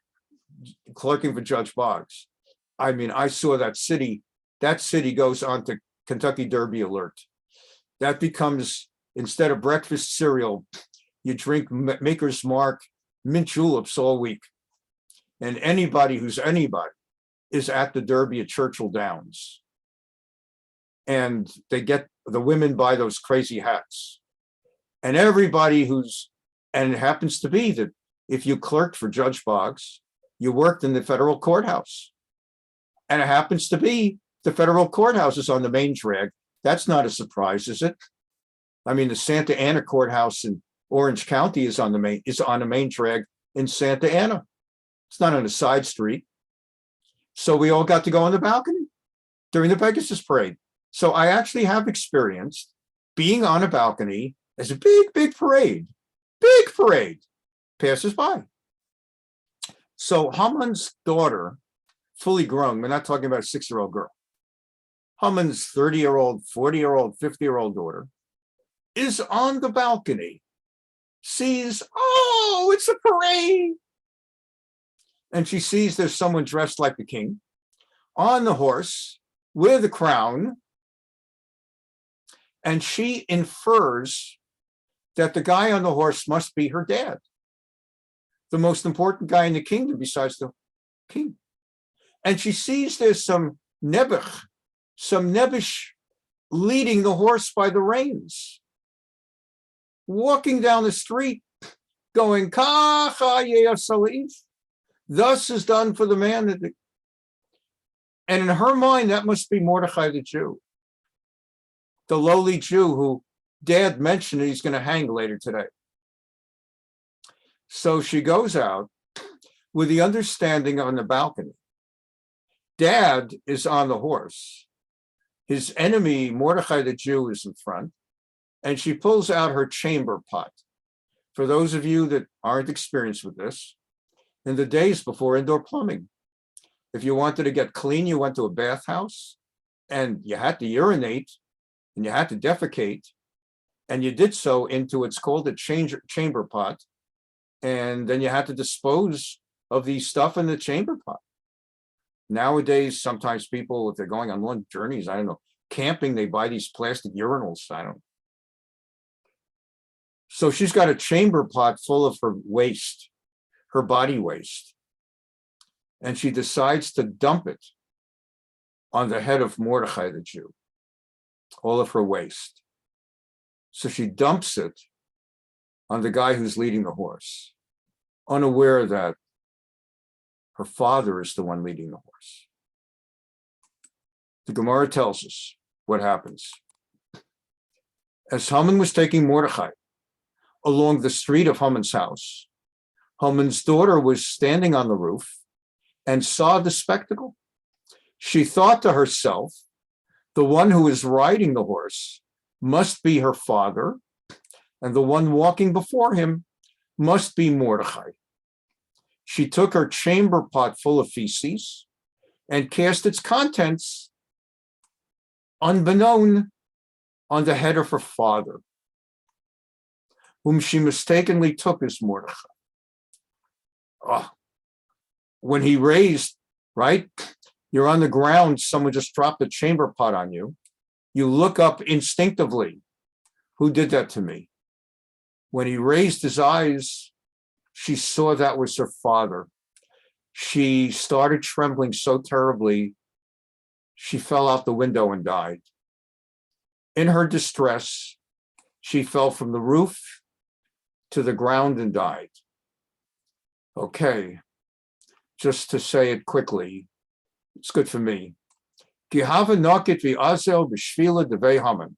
clerking for Judge Boggs. I mean, I saw that city. That city goes on to Kentucky Derby alert. That becomes, instead of breakfast cereal, you drink Maker's Mark mint juleps all week. and anybody who's anybody is at the Derby at Churchill Downs. And the women buy those crazy hats. And everybody and it happens to be that if you clerked for Judge Boggs, you worked in the federal courthouse. And it happens to be the federal courthouse is on the main drag. That's not a surprise, is it? I mean, the Santa Ana courthouse in Orange County is on the main drag in Santa Ana. It's not on a side street. So we all got to go on the balcony during the Pegasus Parade. So I actually have experienced being on a balcony as a big parade passes by. So Haman's daughter, fully grown, we're not talking about a 6-year-old girl. Haman's 30-year-old, 40-year-old, 50-year-old daughter is on the balcony, sees, oh, it's a parade. And she sees there's someone dressed like the king on the horse with a crown. And she infers that the guy on the horse must be her dad, the most important guy in the kingdom besides the king. And she sees there's some nebuch leading the horse by the reins, walking down the street, going, Kacha Ye'asaliv, thus is done for the man. And in her mind, that must be Mordechai the Jew, the lowly Jew who Dad mentioned he's going to hang later today. So she goes out with the understanding on the balcony. Dad is on the horse. His enemy, Mordechai the Jew, is in front. And she pulls out her chamber pot. For those of you that aren't experienced with this, in the days before indoor plumbing, if you wanted to get clean, you went to a bathhouse and you had to urinate and you had to defecate, and you did so into, it's called a chamber pot. And then you had to dispose of the stuff in the chamber pot. Nowadays, sometimes people, if they're going on long journeys, I don't know, camping, they buy these plastic urinals. I don't know. So she's got a chamber pot full of her waste, her body waste. And she decides to dump it on the head of Mordechai the Jew, all of her waste. So she dumps it on the guy who's leading the horse, unaware that her father is the one leading the horse. The Gemara tells us what happens. As Haman was taking Mordechai along the street of Haman's house, Haman's daughter was standing on the roof and saw the spectacle. She thought to herself, the one who is riding the horse must be her father, and the one walking before him must be Mordechai. She took her chamber pot full of feces and cast its contents unbeknown on the head of her father, whom she mistakenly took as Mordechai. Oh, when he raised, right? You're on the ground, someone just dropped a chamber pot on you. You look up instinctively, who did that to me? When he raised his eyes, she saw that was her father. She started trembling so terribly, she fell out the window and died. In her distress, she fell from the roof to the ground and died. Okay, just to say it quickly, it's good for me. Ki hava nokit v'azel b'shvila devei Haman.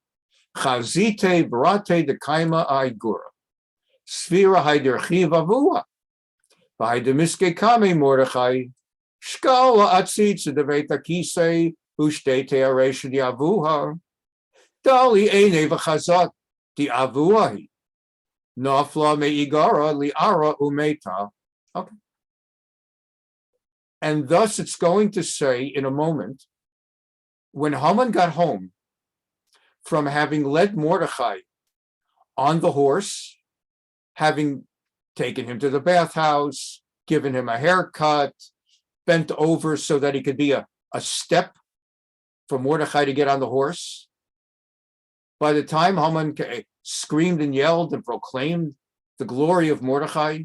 Chazite brate de kaima aigura. Sfira haiderchi vavua. V'haidemiske kame Mordechai. Shkal la'atzitz devei takise ushte te'aresh di avuha. Dali eine v'chazat di avuahi. Nafla me'igara li'ara umeta. Okay. And thus it's going to say in a moment, when Haman got home from having led Mordechai on the horse, having taken him to the bathhouse, given him a haircut, bent over so that he could be a step for Mordechai to get on the horse. By the time Haman screamed and yelled and proclaimed the glory of Mordechai,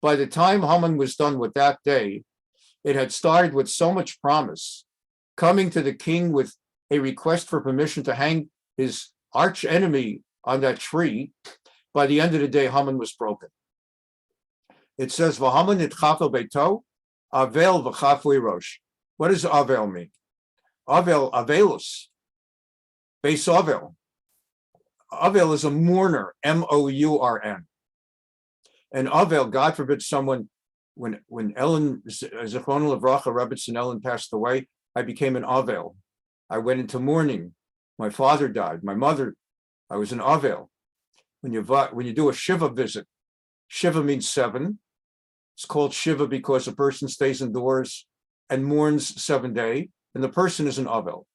By the time Haman was done with that day, it had started with so much promise, coming to the king with a request for permission to hang his arch enemy on that tree. By the end of the day, Haman was broken. It says, "V'Haman nitchafel beito, avel v'chafui rosh." What does avel mean? Avel, avelus, base avel. Avel is a mourner, mourn. And avel, God forbid someone, when Ellen, Zechron Levracha, Rebbetzin Ellen passed away, I became an avel. I went into mourning. My father died. My mother, I was an avel. When you do a Shiva visit, Shiva means 7. It's called Shiva because a person stays indoors and mourns 7 days, and the person is an avel.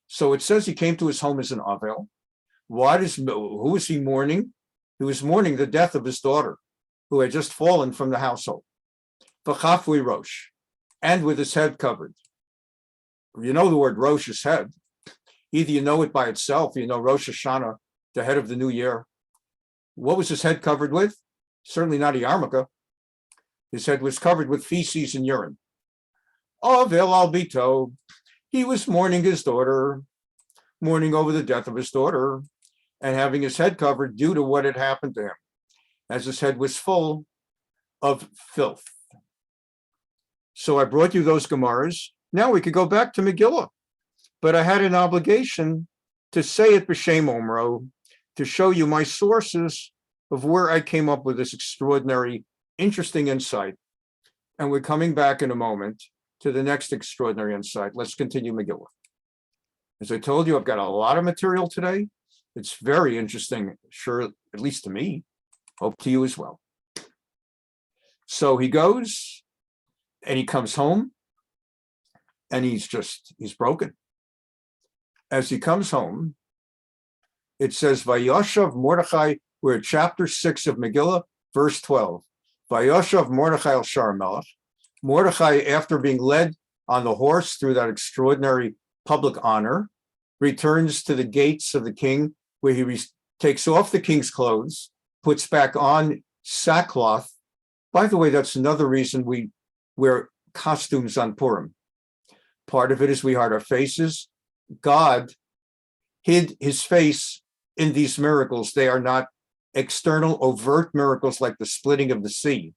So it says he came to his home as an avel. Who is he mourning? He was mourning the death of his daughter, who had just fallen from the household. V'chafui rosh, and with his head covered. You know the word rosh is head. Either you know it by itself, you know Rosh Hashanah, the head of the new year. What was his head covered with? Certainly not a yarmulke. His head was covered with feces and urine. Avel al bito. He was mourning his daughter, mourning over the death of his daughter, and having his head covered due to what had happened to him, as his head was full of filth. So I brought you those Gemaras. Now we could go back to Megillah. But I had an obligation to say it b'shem omro, to show you my sources of where I came up with this extraordinary, interesting insight. And we're coming back in a moment to the next extraordinary insight. Let's continue Megillah. As I told you, I've got a lot of material today. It's very interesting, sure, at least to me. Hope to you as well. So he goes and he comes home and he's broken. As he comes home, it says, Vayoshav Mordechai, we're at chapter 6 of Megillah, verse 12. Vayoshav Mordechai al Shar Melech. Mordechai, after being led on the horse through that extraordinary public honor, returns to the gates of the king, where he takes off the king's clothes, puts back on sackcloth. By the way, that's another reason we wear costumes on Purim. Part of it is we hide our faces. God hid his face in these miracles. They are not external, overt miracles like the splitting of the sea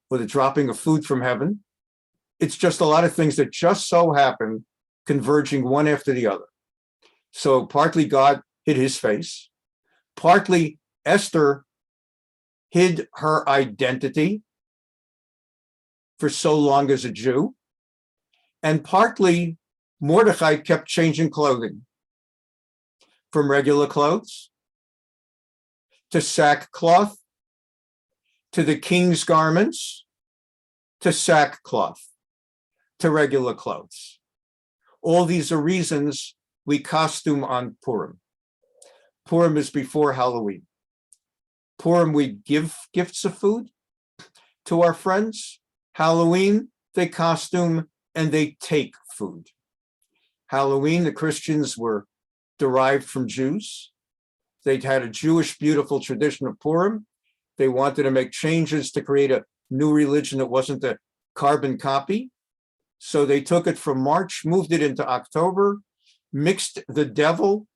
or the dropping of food from heaven. It's just a lot of things that just so happen converging one after the other. So partly God hid his face, partly Esther hid her identity for so long as a Jew, and partly Mordechai kept changing clothing from regular clothes to sackcloth, to the king's garments, to sackcloth, to regular clothes. All these are reasons we costume on Purim. Purim is before Halloween. Purim, we give gifts of food to our friends. Halloween, they costume and they take food. Halloween, the Christians were derived from Jews. They'd had a Jewish beautiful tradition of Purim. They wanted to make changes to create a new religion that wasn't a carbon copy. So they took it from March, moved it into October, mixed the devil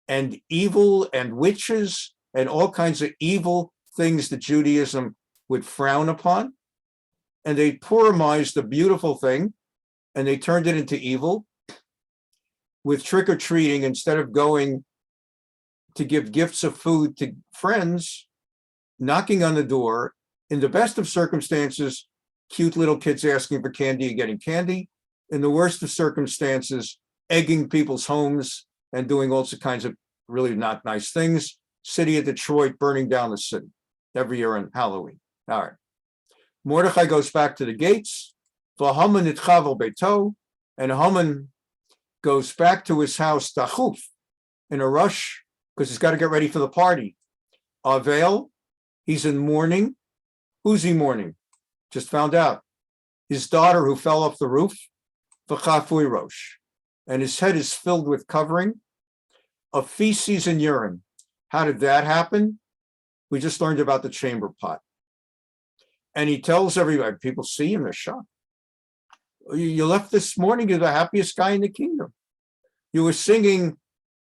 and evil and witches and all kinds of evil things that Judaism would frown upon. And they Purimized the beautiful thing and they turned it into evil with trick-or-treating. Instead of going to give gifts of food to friends, knocking on the door, in the best of circumstances, cute little kids asking for candy and getting candy. In the worst of circumstances, egging people's homes and doing all kinds of really not nice things. City of Detroit burning down the city every year on Halloween. All right. Mordechai goes back to the gates. V'Haman nitchavel beito, and Haman goes back to his house, tachuf, in a rush, because he's got to get ready for the party. Avel, he's in mourning. Who's he mourning? Just found out. His daughter who fell off the roof, v'chafui rosh, and his head is filled with covering of feces and urine. How did that happen? We just learned about the chamber pot. And he tells everybody, people see him, they're shocked. You left this morning, you're the happiest guy in the kingdom. You were singing,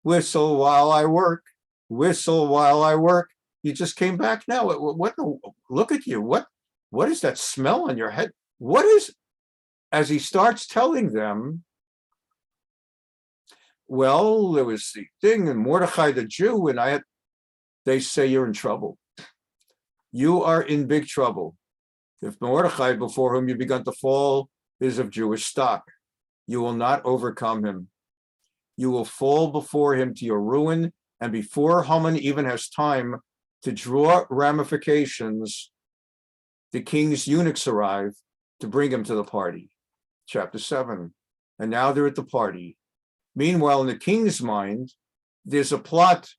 whistle while I work, whistle while I work. You just came back now. What look at you. What is that smell on your head? What is, as he starts telling them, well, there was the thing, and Mordechai the Jew, and they say you're in trouble. You are in big trouble. If Mordechai, before whom you begun to fall, is of Jewish stock, you will not overcome him. You will fall before him to your ruin, and before Haman even has time to draw ramifications, the king's eunuchs arrive to bring him to the party. Chapter 7. And now they're at the party. Meanwhile, in the king's mind, there's a plot.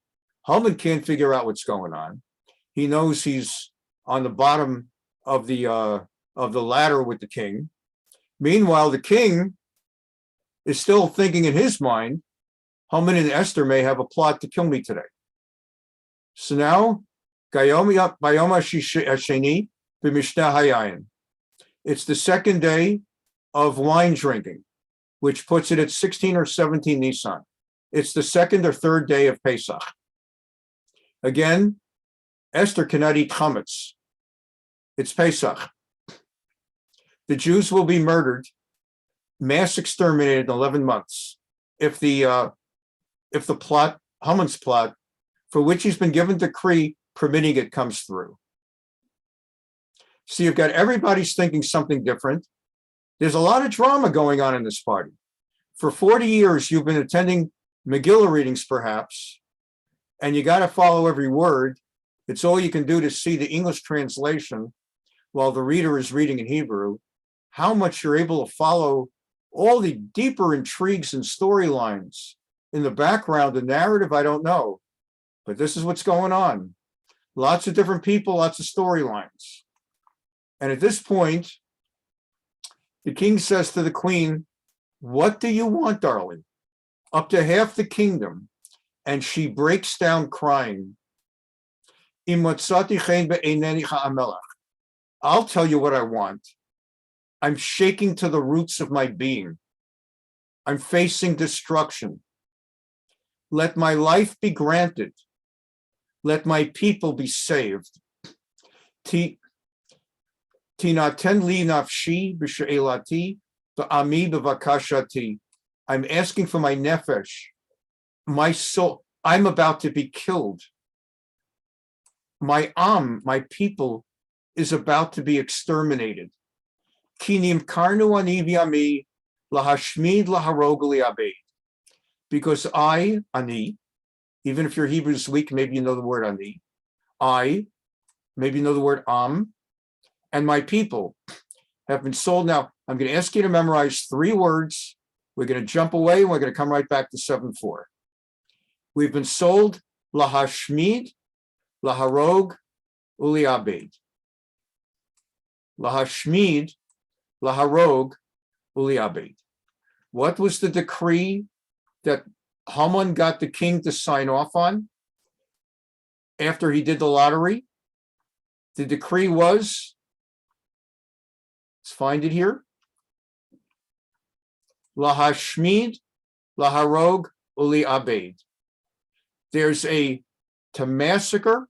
Haman can't figure out what's going on. He knows he's on the bottom of the ladder with the king. Meanwhile, the king is still thinking in his mind, Haman and Esther may have a plot to kill me today. So now, it's the second day of wine drinking, which puts it at 16 or 17 Nisan. It's the second or third day of Pesach. Again, Esther cannot eat chametz. It's Pesach. The Jews will be murdered, mass exterminated in 11 months. If the plot, Haman's plot, for which he's been given decree permitting it, comes through. So you've got everybody's thinking something different. There's a lot of drama going on in this party. For 40 years, you've been attending Megillah readings, perhaps, and you got to follow every word. It's all you can do to see the English translation while the reader is reading in Hebrew. How much you're able to follow all the deeper intrigues and storylines in the background, the narrative, I don't know. But this is what's going on. Lots of different people, lots of storylines. And at this point, the king says to the queen, what do you want, darling? Up to half the kingdom. And she breaks down crying. I'll tell you what I want. I'm shaking to the roots of my being. I'm facing destruction. Let my life be granted. Let my people be saved. Tinaten li nafshi b'she'elati b'ami b'vakashati. I'm asking for my nefesh, my soul. I'm about to be killed. My people, is about to be exterminated. Kinim karnu ani v'ami lahashmid laharog li'abed. Because I, ani, even if your Hebrew is weak, maybe you know the word ani. I, maybe you know the word and my people have been sold. Now, I'm going to ask you to memorize 3 words. We're going to jump away, and we're going to come right back to 7:4. We've been sold lahashmid, laharog, uliabed. Lahashmid, laharog, uliabed. What was the decree that Haman got the king to sign off on after he did the lottery? The decree was, let's find it here, lahashmid, laharog, uliabed. There's to massacre,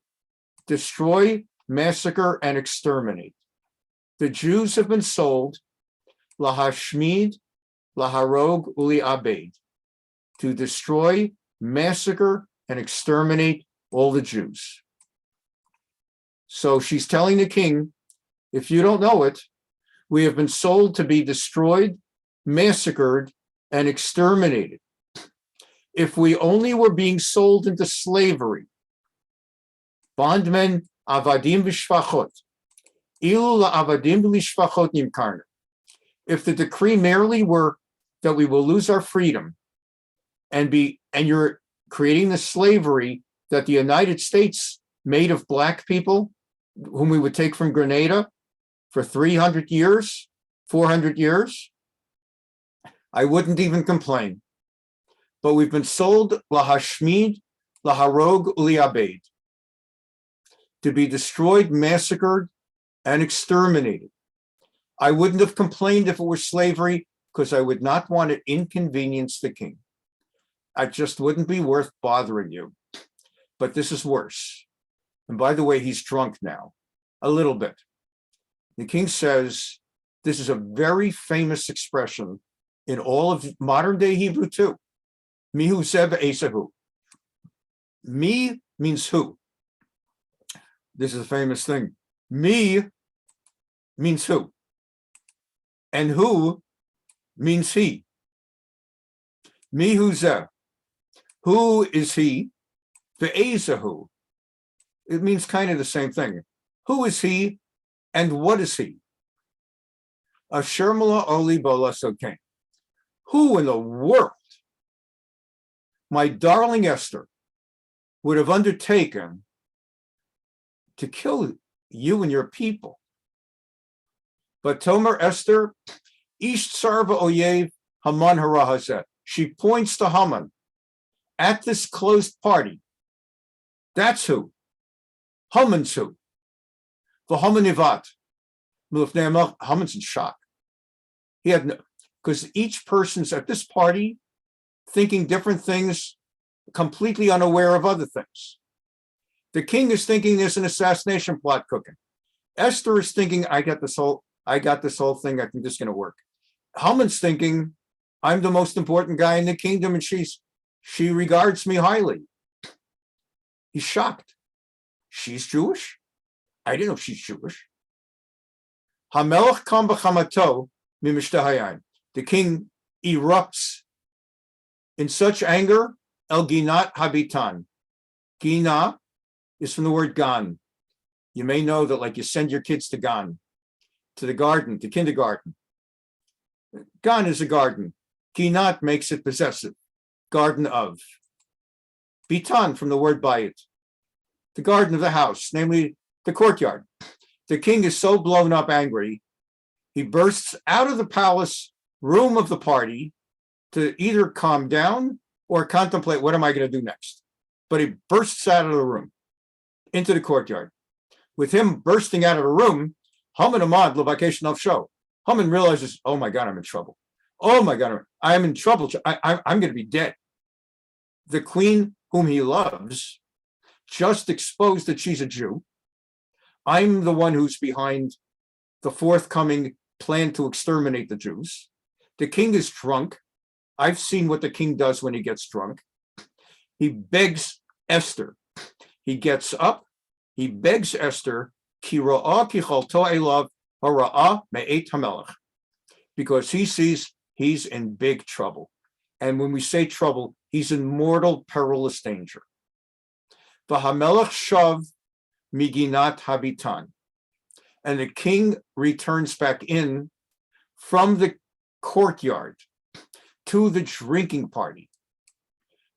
destroy, massacre, and exterminate. The Jews have been sold, lahashmid, laharog, uliabed, to destroy, massacre, and exterminate all the Jews. So she's telling the king, if you don't know it, we have been sold to be destroyed, massacred, and exterminated. If we only were being sold into slavery, bondmen, avadim v'shvachot, ilu la'avadim v'shvachot nimkarna. If the decree merely were that we will lose our freedom and you're creating the slavery that the United States made of black people, whom we would take from Grenada for 300 years, 400 years, I wouldn't even complain. But we've been sold lahashmid, laharog, uliabed, to be destroyed, massacred, and exterminated. I wouldn't have complained if it were slavery, because I would not want to inconvenience the king. I just wouldn't be worth bothering you. But this is worse. And by the way, he's drunk now, a little bit. The king says, this is a very famous expression in all of modern day Hebrew too. Mihu sev esahu. Me means who. This is a famous thing. Me means who. And who means he. Mihu zeh. Who is he? Ve'esahu. It means kind of the same thing. Who is he and what is he? Asher mala oli bola sokain. Who in the world, my darling Esther, would have undertaken to kill you and your people? But Tomer Esther, Ish Sarva Oyev Haman Hara Hazeh. She points to Haman at this closed party. That's who. Haman's who. The Hamanivat. Haman's in shock. He had no, because each person's at this party thinking different things, completely unaware of other things. The king is thinking there's an assassination plot cooking. Esther is thinking, I got this whole thing, I think this is going to work. Haman's thinking, I'm the most important guy in the kingdom, and she regards me highly. He's shocked. She's Jewish? I didn't know she's Jewish. Hamelech kam b'chamato mimishtahayayin. The king erupts in such anger, el ginat habitan. Gina is from the word gan. You may know that, like, you send your kids to gan, to the garden, to kindergarten. Gan is a garden. Ginat makes it possessive. Garden of. Bitan from the word bayit. The garden of the house, namely the courtyard. The king is so blown up angry, he bursts out of the palace room of the party to either calm down or contemplate, what am I going to do next? But he bursts out of the room into the courtyard. With him bursting out of the room, Haman Amad Levakesh Nafsho. Haman realizes, oh my God, I'm in trouble. Oh my God, I'm in trouble. I'm going to be dead. The queen whom he loves just exposed that she's a Jew. I'm the one who's behind the forthcoming plan to exterminate the Jews. The king is drunk. I've seen what the king does when he gets drunk. He begs Esther. He gets up. He begs Esther, because he sees he's in big trouble. And when we say trouble, he's in mortal, perilous danger. V'hamelech shav miginat habitan. And the king returns back in from the courtyard to the drinking party.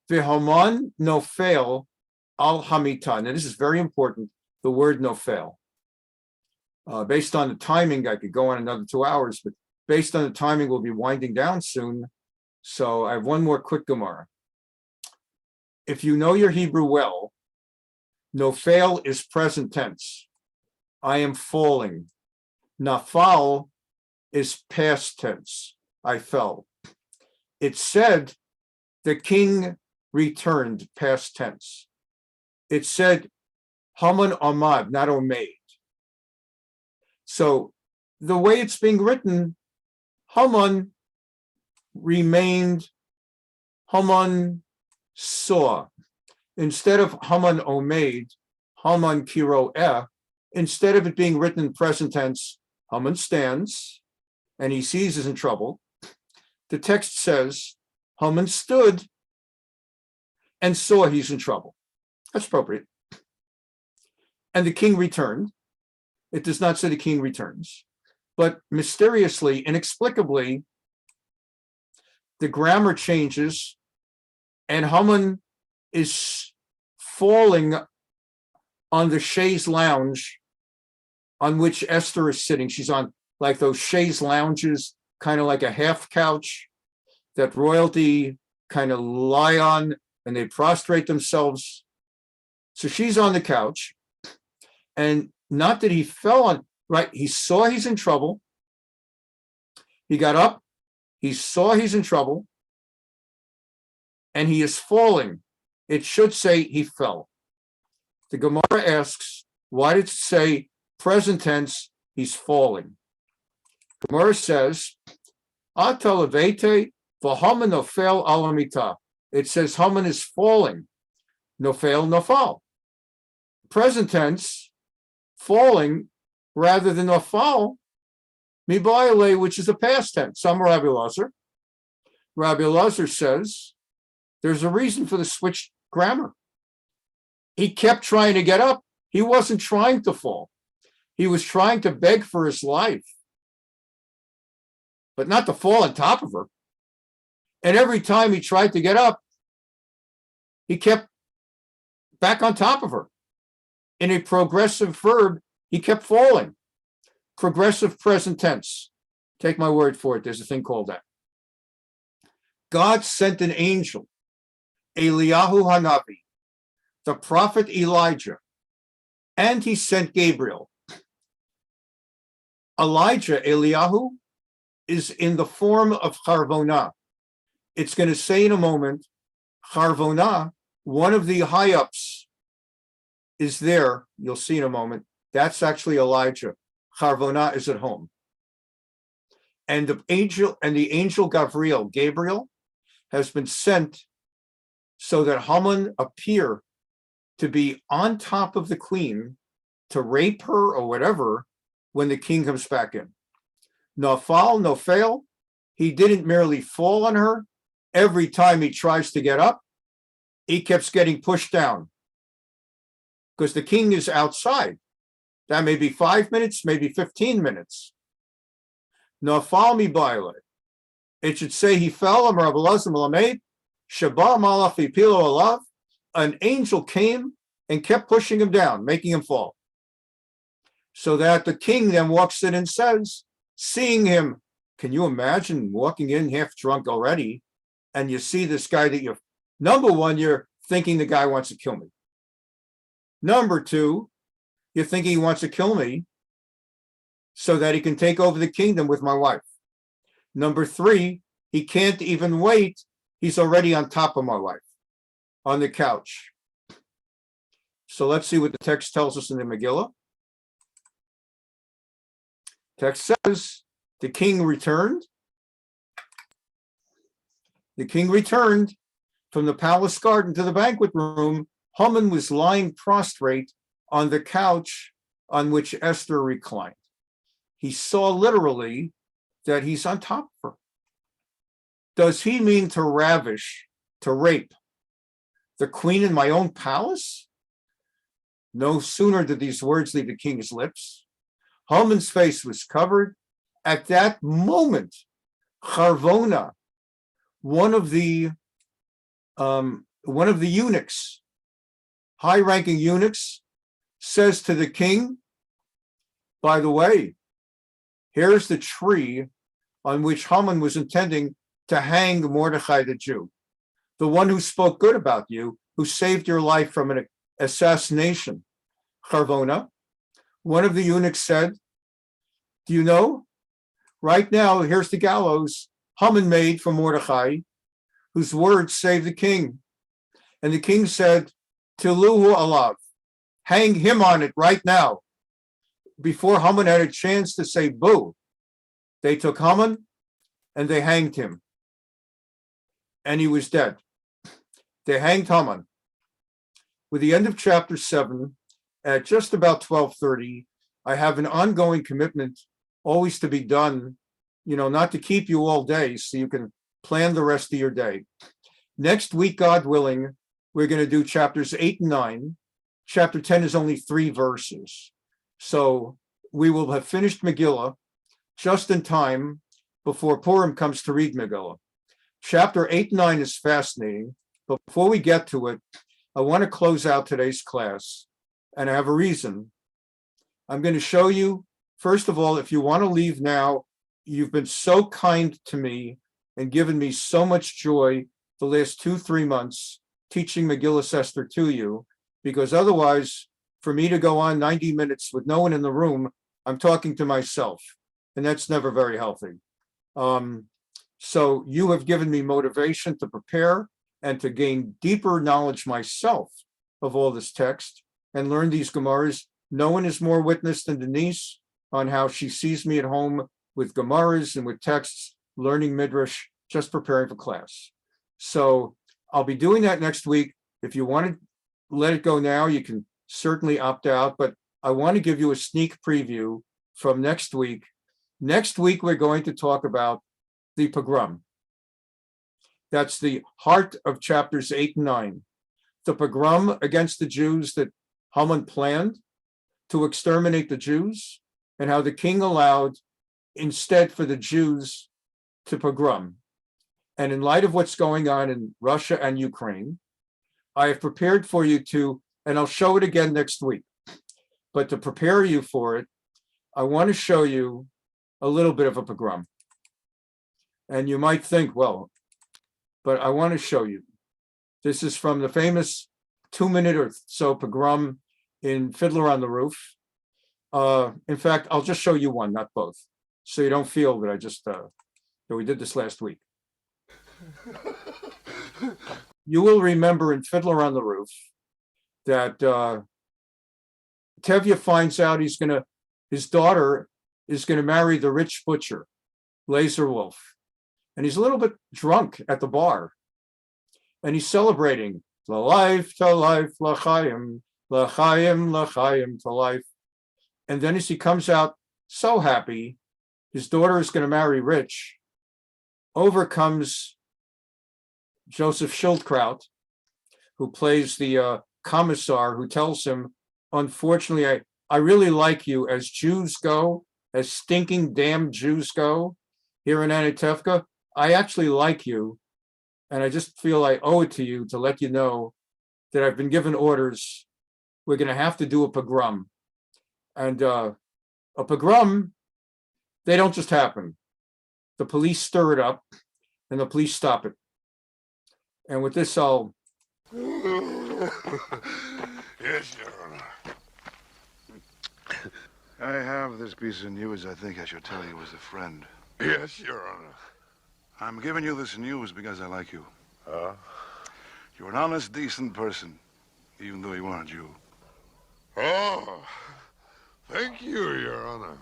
V'haman nofel al hamitan. And this is very important, the word nofel. Based on the timing, I could go on another 2 hours, but based on the timing, we'll be winding down soon. So I have one more quick Gemara. If you know your Hebrew well, nofel is present tense. I am falling. Nafal is past tense. I fell. It said the king returned, past tense. It said Haman Amad, not Omeid. So the way it's being written, Haman remained, Haman saw. Instead of Haman Omeid, Haman Kiro instead of it being written in present tense, Haman stands and he sees he's in trouble. The text says Haman stood and saw he's in trouble. That's appropriate. And the king returned. It does not say the king returns, but mysteriously, inexplicably, the grammar changes and Haman is falling on the chaise lounge on which Esther is sitting. She's on like those chaise lounges, kind of like a half couch that royalty kind of lie on and they prostrate themselves. So she's on the couch, and not that he fell on, right? He saw he's in trouble. He got up. He saw he's in trouble. And he is falling. It should say he fell. The Gemara asks, why did it say present tense, he's falling? Gemara says, Ata levete v'haman nofel ala mita. It says Haman is falling. Nofel nofal. Present tense, falling, rather than nofal, mibayale, which is a past tense. Some Rabbi Elazar. Rabbi Elazar says there's a reason for the switched grammar. He kept trying to get up. He wasn't trying to fall. He was trying to beg for his life, but not to fall on top of her. And every time he tried to get up, he kept back on top of her. In a progressive verb, he kept falling. Progressive present tense. Take my word for it. There's a thing called that. God sent an angel, Eliyahu Hanavi, the prophet Elijah, and he sent Gabriel. Eliyahu, is in the form of Charvona. It's going to say in a moment, Charvona, one of the high-ups is there. You'll see in a moment. That's actually Elijah. Charvona is at home. And the angel Gabriel, has been sent so that Haman appear to be on top of the queen to rape her or whatever when the king comes back in. Nafal, no fail. He didn't merely fall on her. Every time he tries to get up, he keeps getting pushed down because the king is outside. That may be 5 minutes, maybe 15 minutes. Nafal mi baile. It should say he fell. Amar Rabbi Elazar Melamed, Shaba malach v'pilo alav. An angel came and kept pushing him down, making him fall. So that the king then walks in and says, seeing him, can you imagine walking in half drunk already, and you see this guy that you're, number one, you're thinking the guy wants to kill me. Number two, you're thinking he wants to kill me so that he can take over the kingdom with my wife. Number three, he can't even wait. He's already on top of my wife, on the couch. So let's see what the text tells us in the Megillah. Text says, the king returned. The king returned from the palace garden to the banquet room. Haman was lying prostrate on the couch on which Esther reclined. He saw literally that he's on top of her. Does he mean to ravish, to rape the queen in my own palace? No sooner did these words leave the king's lips, Haman's face was covered. At that moment, Charvona, one of the eunuchs, high-ranking eunuchs, says to the king, by the way, here's the tree on which Haman was intending to hang Mordechai the Jew, the one who spoke good about you, who saved your life from an assassination. Charvona, one of the eunuchs said, do you know, right now, here's the gallows Haman made for Mordechai, whose words saved the king. And the king said, Tiluhu alav, hang him on it right now. Before Haman had a chance to say boo, they took Haman and they hanged him. And he was dead. They hanged Haman. With the end of chapter 7, at just about 12:30, I have an ongoing commitment always to be done, not to keep you all day so you can plan the rest of your day. Next week, God willing, we're going to do chapters 8 and 9. Chapter 10 is only 3 verses. So we will have finished Megillah just in time before Purim comes to read Megillah. Chapter 8 and 9 is fascinating. But before we get to it, I want to close out today's class, and I have a reason. I'm going to show you, first of all, if you want to leave now, you've been so kind to me and given me so much joy the last 2-3 months teaching Megillah Esther to you, because otherwise, for me to go on 90 minutes with no one in the room I'm talking to myself, and that's never very healthy. So you have given me motivation to prepare and to gain deeper knowledge myself of all this text and learn these Gemaras. No one is more witness than Denise on how she sees me at home with Gemaras and with texts, learning Midrash, just preparing for class. So I'll be doing that next week. If you want to let it go now, you can certainly opt out, but I want to give you a sneak preview from next week. Next week, we're going to talk about the pogrom. That's the heart of chapters 8 and 9. The pogrom against the Jews that Haman planned to exterminate the Jews, and how the king allowed instead for the Jews to pogrom. And in light of what's going on in Russia and Ukraine, I have prepared for you to, and I'll show it again next week, but to prepare you for it, I want to show you a little bit of a pogrom. And you might think, well, but I want to show you. This is from the famous 2-minute or so pogrom in Fiddler on the Roof. In fact, I'll just show you one, not both, so you don't feel that I just, that we did this last week. You will remember in Fiddler on the Roof that Tevye finds out his daughter is going to marry the rich butcher, Laser Wolf. And he's a little bit drunk at the bar. And he's celebrating, la life, l'chaim, l'chaim, l'chaim, to life. And then as he comes out so happy, his daughter is going to marry rich, over comes Joseph Schildkraut, who plays the commissar, who tells him, unfortunately, I really like you as Jews go, as stinking damn Jews go here in Anatevka. I actually like you, and I just feel I owe it to you to let you know that I've been given orders. We're going to have to do a pogrom. And a pogrom, they don't just happen. The police stir it up, and the police stop it. And with this, I'll... Yes, Your Honor. I have this piece of news I think I should tell you as a friend. Yes, Your Honor. I'm giving you this news because I like you. Huh? You're an honest, decent person, even though you aren't Jew. Oh, thank you, Your Honor.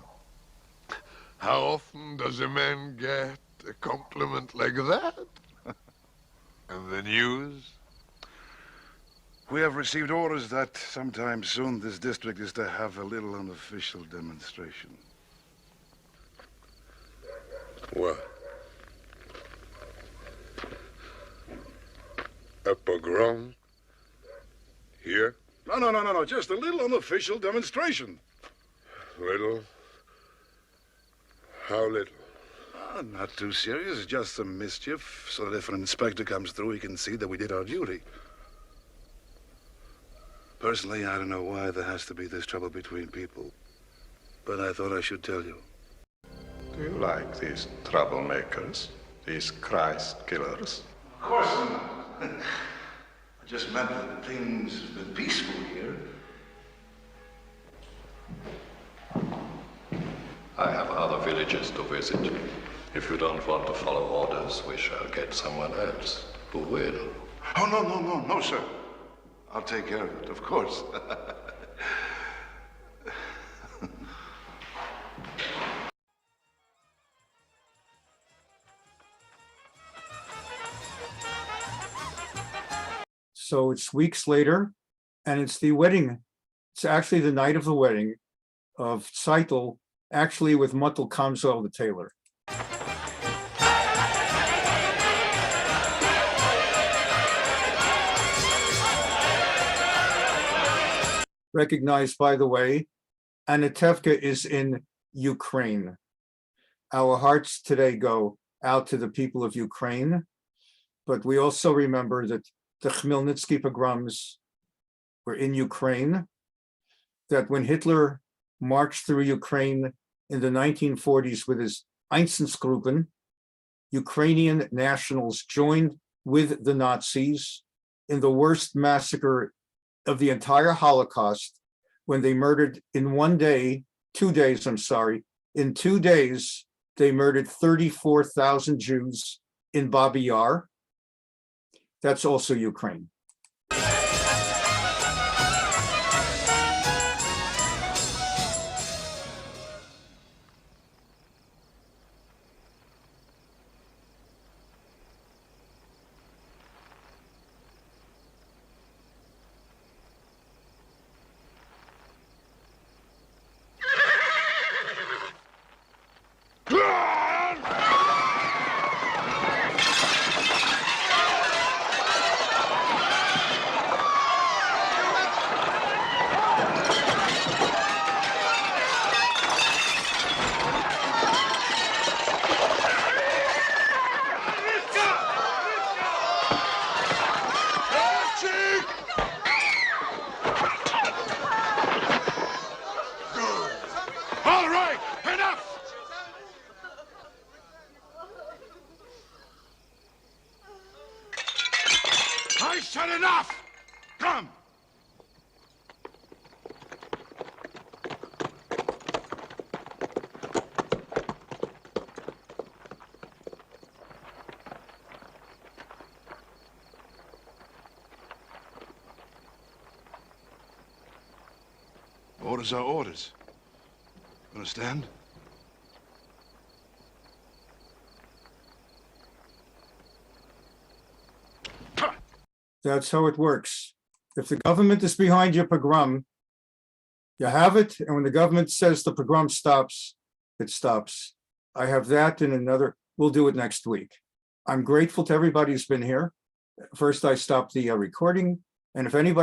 How often does a man get a compliment like that? And the news? We have received orders that sometime soon this district is to have a little unofficial demonstration. What? A pogrom? Here? No. Just a little unofficial demonstration. Little? How little? Not too serious, just some mischief, so that if an inspector comes through, he can see that we did our duty. Personally, I don't know why there has to be this trouble between people, but I thought I should tell you. Do you like these troublemakers, these Christ killers? Of course not. I just meant that things have been peaceful here. I have other villages to visit. If you don't want to follow orders, we shall get someone else who will. Oh, no, sir. I'll take care of it, of course. So it's weeks later, and it's the wedding. It's actually the night of the wedding of Seitel, actually with Muttel Kamzel, the tailor. Recognized, by the way, Anatevka is in Ukraine. Our hearts today go out to the people of Ukraine, but we also remember that the Khmelnytsky pogroms were in Ukraine, that when Hitler marched through Ukraine in the 1940s with his Einsatzgruppen, Ukrainian nationals joined with the Nazis in the worst massacre of the entire Holocaust, when they murdered in one day 2 days, I'm sorry. In 2 days, they murdered 34,000 Jews in Babi Yar. That's also Ukraine. All right, enough! I said enough! Come! Orders are orders. Understand? That's how it works. If the government is behind your pogrom, you have it, and when the government says the pogrom stops, it stops. I have that in another, we'll do it next week. I'm grateful to everybody who's been here. First, I stopped the recording, and if anybody